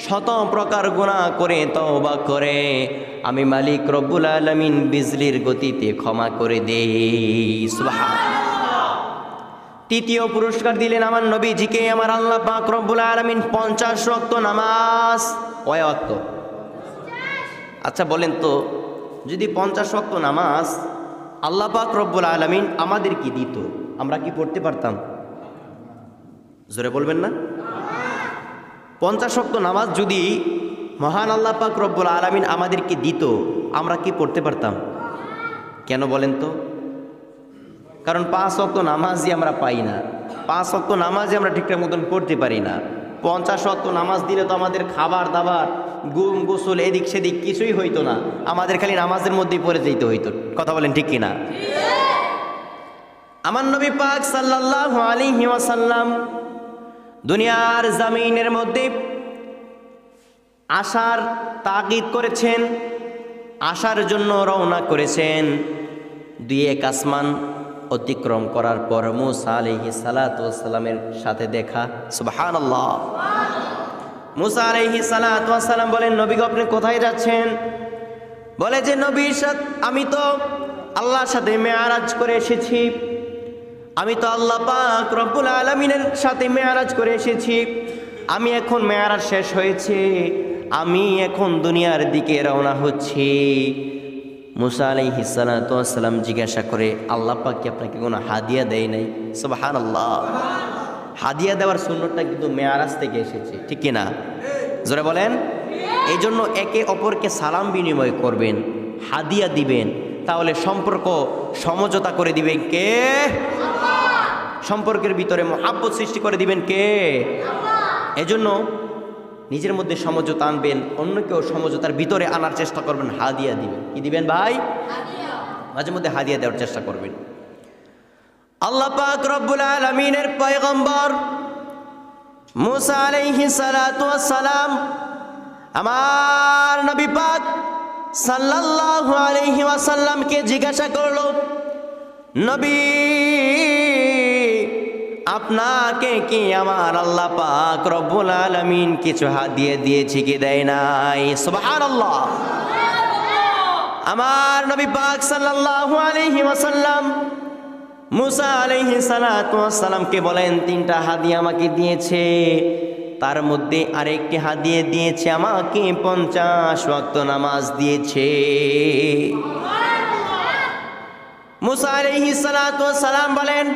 শত প্রকার গুনাহ করে তওবা করে, আমি মালিক রব্বুল আলামিন বিজলির গতিতে ক্ষমা করে দেই। সুবহানাল্লাহ। তৃতীয় পুরস্কার দিলেন আমার নবীজিকে আমার আল্লাহ পাক রব্বুল আলামিন 50 ওয়াক্ত নামাজ। কয় ওয়াক্ত? আচ্ছা বলেন তো, যদি 50 ওয়াক্ত নামাজ আল্লাহ পাক রব্বুল আলামিন আমাদের কি দিত, আমরা কি পড়তে পারতাম? জোরে বলবেন না? 50 ওয়াক্ত নামাজ যদি মহান আল্লাহ পাক রব্বুল আলামিন আমাদেরকে দিত, আমরা কি পড়তে পারতাম? কেন বলেন তো? কারণ 5 ওয়াক্ত নামাজই আমরা পাই না, 5 ওয়াক্ত নামাজই আমরা ঠিকঠাক মতন পড়তে পারি না। 50 ওয়াক্ত নামাজ দিলে তো আমাদের খাবার দাবার, গুম গোসল, এদিক সেদিক কিছুই হইতো না, আমাদের খালি নামাজের মধ্যেই পড়ে যেতে হইতো। কথা বলেন ঠিক কিনা? আমার নবী পাক সাল্লাল্লাহু আলাইহি ওয়াসাল্লাম দুনিয়ার জমিনের মধ্যে আসার তাগিদ করেছেন, আসার জন্য রওনা করেছেন। 2-1 আসমান অতিক্রম করার পর মুসা আলাইহিস সালাতু ওয়াস সালামের সাথে দেখা। সুবহানাল্লাহ। মুসা আলাইহিস সালাতু ওয়াস সালাম বলেন, নবী গো আপনি কোথায় যাচ্ছেন? বলে যে নবীর সাথে আমি তো আল্লাহর সাথে মেরাজ করে এসেছি, আমি তো আল্লাহ পাক রব্বুল আলামিনের সাথে মেরাজ করে এসেছি, আমি এখন মেরাজ শেষ হয়েছে, আমি এখন দুনিয়ার দিকে রওনা হচ্ছি। মুসা আলাইহিস সালাতু ওয়াস সালাম জিজ্ঞাসা করে, আল্লাহ পাক কি আপনাকে কোনো হাদিয়া দেয় নাই? সুবহানাল্লাহ। হাদিয়া দেওয়ার সুন্নতটা কিন্তু মেরাজ থেকে এসেছে, ঠিক কি না? জোরে বলেন। এই জন্য একে অপরকে সালাম বিনিময় করবেন, হাদিয়া দিবেন, তাহলে সম্পর্ক সমঝোতা করে দিবেন কে? সম্পর্কের ভিতরে মহাব্বত সৃষ্টি করে দিবেন কে? এজন্য নিজের মধ্যে সমঝোতা আনবেন, অন্যকেও সমঝোতার ভিতরে আনার চেষ্টা করবেন, হাদিয়া দিবেন। কি দিবেন ভাই? মাঝে মধ্যে হাদিয়া দেওয়ার চেষ্টা করবেন। আল্লাহ পাক রব্বুল আলামিনের পয়গম্বর মুসা আলাইহিস সালাতু ওয়াস সালাম আমার নবী পাক সাল্লাল্লাহু আলাইহি ওয়াসাল্লামকে জিজ্ঞাসা করলো, নবী আপনাকে কি আমার আল্লাহ পাক রব্বুল আলামিন কিছু হাদিয়া দিয়েছে কি দেয় নাই? সুবহানাল্লাহ। আমার নবী পাক সাল্লাল্লাহু আলাইহি ওয়াসাল্লাম মুসা আলাইহিস সালাতু ওয়াস সালামকে বলেন, 3টা হাদিয়া আমাকে দিয়েছে, তার মধ্যে আরেকটি হাদিয়া দিয়েছে আমাকে 50 ওয়াক্ত নামাজ দিয়েছে। মুসা আলাইহিস সালাতু ওয়াস সালাম বলেন,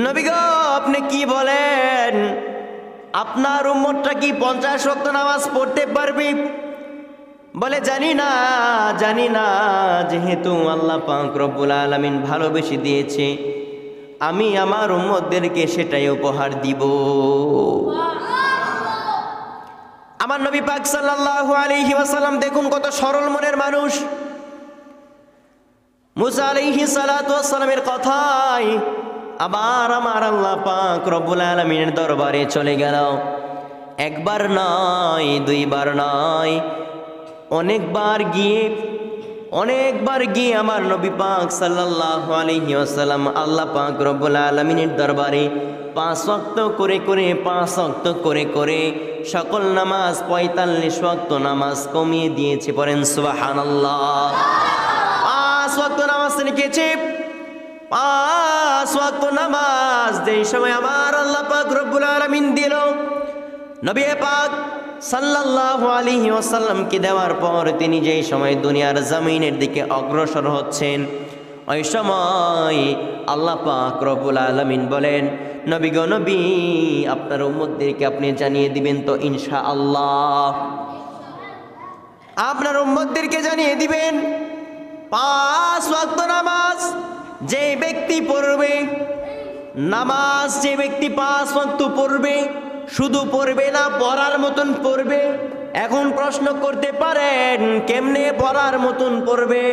নবী গো আপনি কি বলেন, আপনার উম্মতটা কি 50 ওয়াক্ত নামাজ পড়তে পারবে? বলে জানি না, যেহেতু আল্লাহ পাক রব্বুল আলামিন ভালোবেসে দিয়েছে, আমি আমার উম্মতদেরকে সেটাই উপহার দিব। আমার নবী পাক সাল্লাল্লাহু আলাইহি ওয়াসাল্লাম দেখুন কত সরল মনের মানুষ। মুসা আলাইহিস সালাতু ওয়াস সালামের কথায় আবার আমার আল্লাহ পাক রব্বুল আলামিনের দরবারে চলে গেল। একবার নয়, দুইবার নয়, অনেকবার গিয়ে আমার নবী পাক সাল্লাল্লাহু আলাইহি ওয়াসাল্লাম আল্লাহ পাক রব্বুল আলামিনের দরবারে 5 ওয়াক্ত করে করে সকল নামাজ 45 ওয়াক্ত নামাজ কমিয়ে দিয়েছে। পড়েন সুবহানাল্লাহ। 5 ওয়াক্ত নামাজ লিখেছে, 5 ওয়াক্ত নামাজ যেই সময় আমার আল্লাহ পাক রব্বুল আলামিন দিল, নবী পাক সাল্লাল্লাহু আলাইহি ওয়াসাল্লামকে দেওয়ার পর তিনি যেই সময় দুনিয়ার জমিনের দিকে অগ্রসর হচ্ছেন, ওই সময় আল্লাহ পাক রব্বুল আলামিন বলেন, নবী গো নবী, আপনার উম্মতদেরকে আপনি জানিয়ে দিবেন তো ইনশাআল্লাহ। আপনার উম্মতদেরকে জানিয়ে দিবেন 5 ওয়াক্ত নামাজ যে ব্যক্তি পড়বে, নামাজ যে ব্যক্তি 5 ওয়াক্ত পড়বে, শুধু পড়বে না, পড়ার মতন পড়বে। এখন প্রশ্ন করতে পারেন, কেমনে পড়ার মতন পড়বে?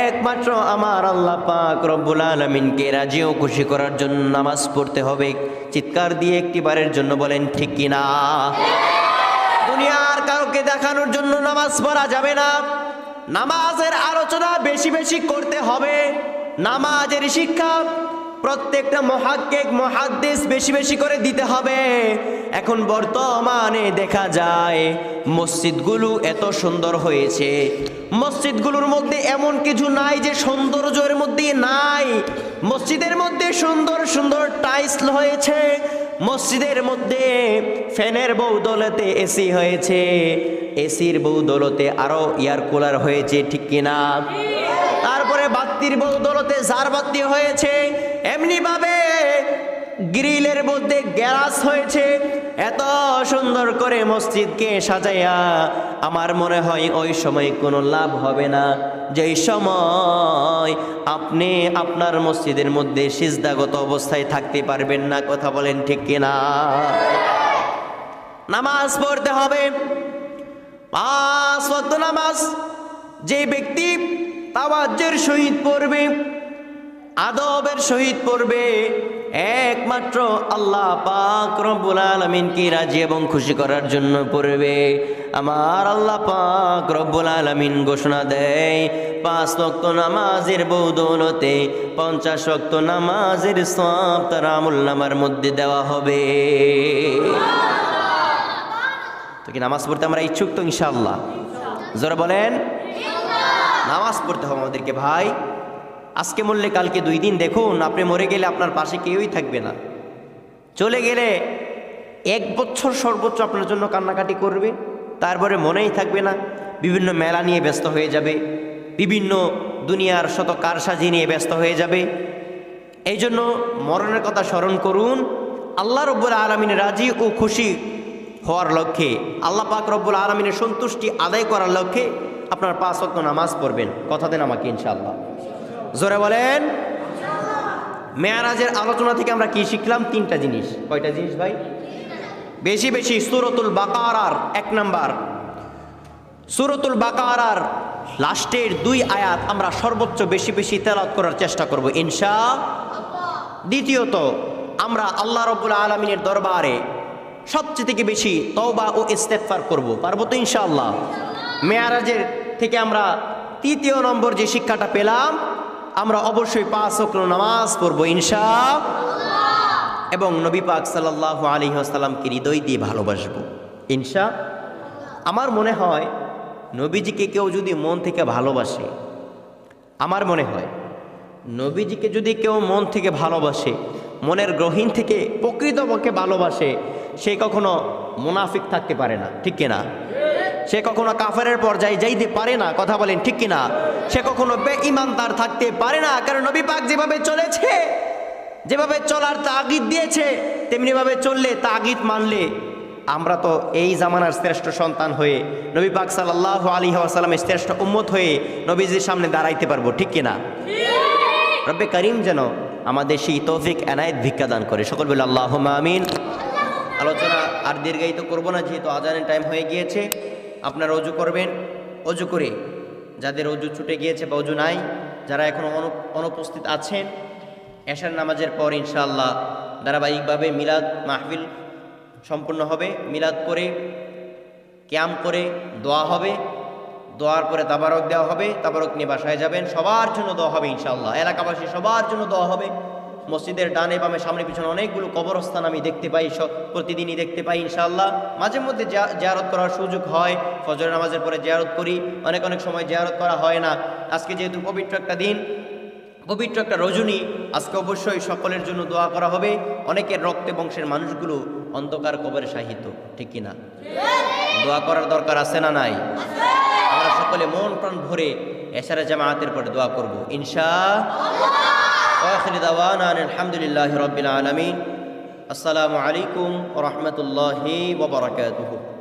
একমাত্র আমার আল্লাহ পাক রব্বুল আলামিনকে রাজি ও খুশি করার জন্য নামাজ পড়তে হবে। চিৎকার দিয়ে একটিবারের জন্য বলেন ঠিক কিনা? দুনিয়ার কাউকে দেখানোর জন্য নামাজ পড়া যাবে না। নামাজের আলোচনা বেশি বেশি করতে হবে। নামাজের শিক্ষা প্রত্যেকটা মুহাক্কিক মুহাদ্দিস বেশি বেশি করে দিতে হবে। এখন বর্তমানে দেখা যায় মসজিদগুলো এত সুন্দর হয়েছে, মসজিদগুলোর মধ্যে এমন কিছু নাই যে সৌন্দর্যের মধ্যে নাই। মসজিদের মধ্যে সুন্দর সুন্দর টাইলস হয়েছে, মসজিদের মধ্যে ফ্যানের বদৌলতে এসি হয়েছে, এসির বদৌলতে আরো এয়ার কুলার হয়েছে, ঠিক কিনা? তারপরে বাতির বদৌলতে ঝাড়বাতি হয়েছে, এমনি ভাবে গ্রিলের মধ্যে গ্যারাজ হয়েছে। এত সুন্দর করে মসজিদকে সাজাইয়া আমার মনে হয় ওই সময় কোনো লাভ হবে না, যেই সময় আপনি আপনার মসজিদের মধ্যে সিজদাগত অবস্থায় থাকতে পারবেন না। কথা বলেন ঠিক কিনা? নামাজ পড়তে হবে 5 ওয়াক্ত নামাজ। যে ব্যক্তি তাওয়াজ্জুর সহিত পড়বে, আদবের সহিত পড়বে, একমাত্র আল্লাহ পাক রব্বুল আলামিনকে রাজি এবং খুশি করার জন্য পড়বে। আমার আল্লাহ পাক রব্বুল আলামিন ঘোষণা দেয়, 5 ওয়াক্ত নামাজের বদৌলতে 50 ওয়াক্ত নামাজের সওয়াব তার আমলনামার মধ্যে দেওয়া হবে। তো কি নামাজ পড়তে আমরা ইচ্ছুক তো ইনশাআল্লাহ? জোরে বলেন। নামাজ পড়তে হবে আমাদেরকে ভাই। আজকে মরলে কালকে 2 দিন দেখুন, আপনি মরে গেলে আপনার পাশে কেউই থাকবে না। চলে গেলে 1 বছর সর্বোচ্চ আপনার জন্য কান্নাকাটি করবে, তারপরে মনেই থাকবে না। বিভিন্ন মেলা নিয়ে ব্যস্ত হয়ে যাবে, বিভিন্ন দুনিয়ার শত কারসাজি নিয়ে ব্যস্ত হয়ে যাবে। এই জন্য মরণের কথা স্মরণ করুন। আল্লাহ রব্বুল আলামিনের রাজি ও খুশি হওয়ার লক্ষ্যে, আল্লাহ পাক রব্বুল আলামিনের সন্তুষ্টি আদায় করার লক্ষ্যে আপনার 5 ওয়াক্ত নামাজ পড়বেন। কথা দেন আমাকে ইনশাআল্লাহ? জোরে বলেন। মেরাজের আলোচনা থেকে আমরা কি শিখলাম? 3টা জিনিস। কয়টা জিনিস ভাই? বেশি বেশি সূরাতুল বাকারার 1 নাম্বার, সূরাতুল বাকারার লাস্টের 2 আয়াত আমরা সর্বোচ্চ বেশি বেশি তেলাওয়াত করার চেষ্টা করব ইনশাআল্লাহ। দ্বিতীয়ত, আমরা আল্লাহ রাব্বুল আলামিনের দরবারে সবচেয়ে থেকে বেশি তওবা ও ইস্তেগফার করব। পারবো তো ইনশাআল্লাহ? মেরাজের থেকে আমরা 3য় নম্বর যে শিক্ষাটা পেলাম, আমরা অবশ্যই 5 ওয়াক্ত নামাজ পড়ব ইনশাআল্লাহ, এবং নবী পাক সাল্লাল্লাহু আলাইহি ওয়াসাল্লামকে হৃদয় দিয়ে ভালোবাসবো ইনশাআল্লাহ। আমার মনে হয় নবীজিকে কেউ যদি মন থেকে ভালোবাসে, আমার মনে হয় নবীজিকে যদি কেউ মন থেকে ভালোবাসে, মনের গহীন থেকে প্রকৃতপক্ষে ভালোবাসে, সে কখনো মুনাফিক থাকতে পারে না, ঠিক কিনা? সে কখনো কাফেরের পর্যায়ে যাইতে পারে না। কথা বলেন ঠিক কিনা? সে কখনো বেঈমানদার থাকতে পারে না। কারণ নবী পাক যেভাবে চলেছে, যেভাবে চলার তাগিদ দিয়েছে, তেমনিভাবে চললে, তাগিদ মানলে আমরা তো এই জামানার শ্রেষ্ঠ সন্তান হয়ে, নবী পাক সাল্লাল্লাহু আলাইহি ওয়াসাল্লামের শ্রেষ্ঠ উম্মত হয়ে নবীজির সামনে দাঁড়াইতে পারবো, ঠিক কিনা? রব্বে করিম যেন আমাদের সেই তৌফিক এনায়েত ভিক্ষা দান করে। সকল বলে আল্লাহুম্মা আমিন। আলোচনা আর দীর্ঘায়িত করবো না, যেহেতু আজানের টাইম হয়ে গিয়েছে। আপনারা অজু করবেন, অজু করে যাদের অজু ছুটে গিয়েছে বা অজু নাই, যারা এখনও অনুপস্থিত আছেন, এশার নামাজের পর ইনশাআল্লাহ ধারাবাহিকভাবে মিলাদ মাহফিল সম্পূর্ণ হবে। মিলাদ করে ক্যাম করে দোয়া হবে, দোয়ার পরে তাবারক দেওয়া হবে, তাবারক নিয়ে বাসায় যাবেন। সবার জন্য দোয়া হবে ইনশাআল্লাহ, এলাকাবাসী সবার জন্য দোয়া হবে। মসজিদের ডানে বামে সামনে পিছনে অনেকগুলো কবরস্থান আমি দেখতে পাই, প্রতিদিনই দেখতে পাই ইনশাআল্লাহ। মাঝে মধ্যে জিয়ারত করার সুযোগ হয়, ফজরের নামাজের পরে জিয়ারত করি, অনেক সময় জিয়ারত করা হয় না। আজকে যেহেতু পবিত্র একটা দিন, পবিত্র একটা রজনী, আজকে অবশ্যই সকলের জন্য দোয়া করা হবে। অনেকের রক্তে বংশের মানুষগুলো অন্ধকার কবরে শাহিত, ঠিক কিনা? দোয়া করার দরকার আছে না নাই? আমরা সকলে মন প্রাণ ভরে এশারা জামাতের পরে দোয়া করব ইনশাআল্লাহ। আখির দাওয়ানা আলহামদুলিল্লাহি রাব্বিল আলামিন। আসসালামু আলাইকুম ওয়া রাহমাতুল্লাহি ওয়া বারাকাতুহু।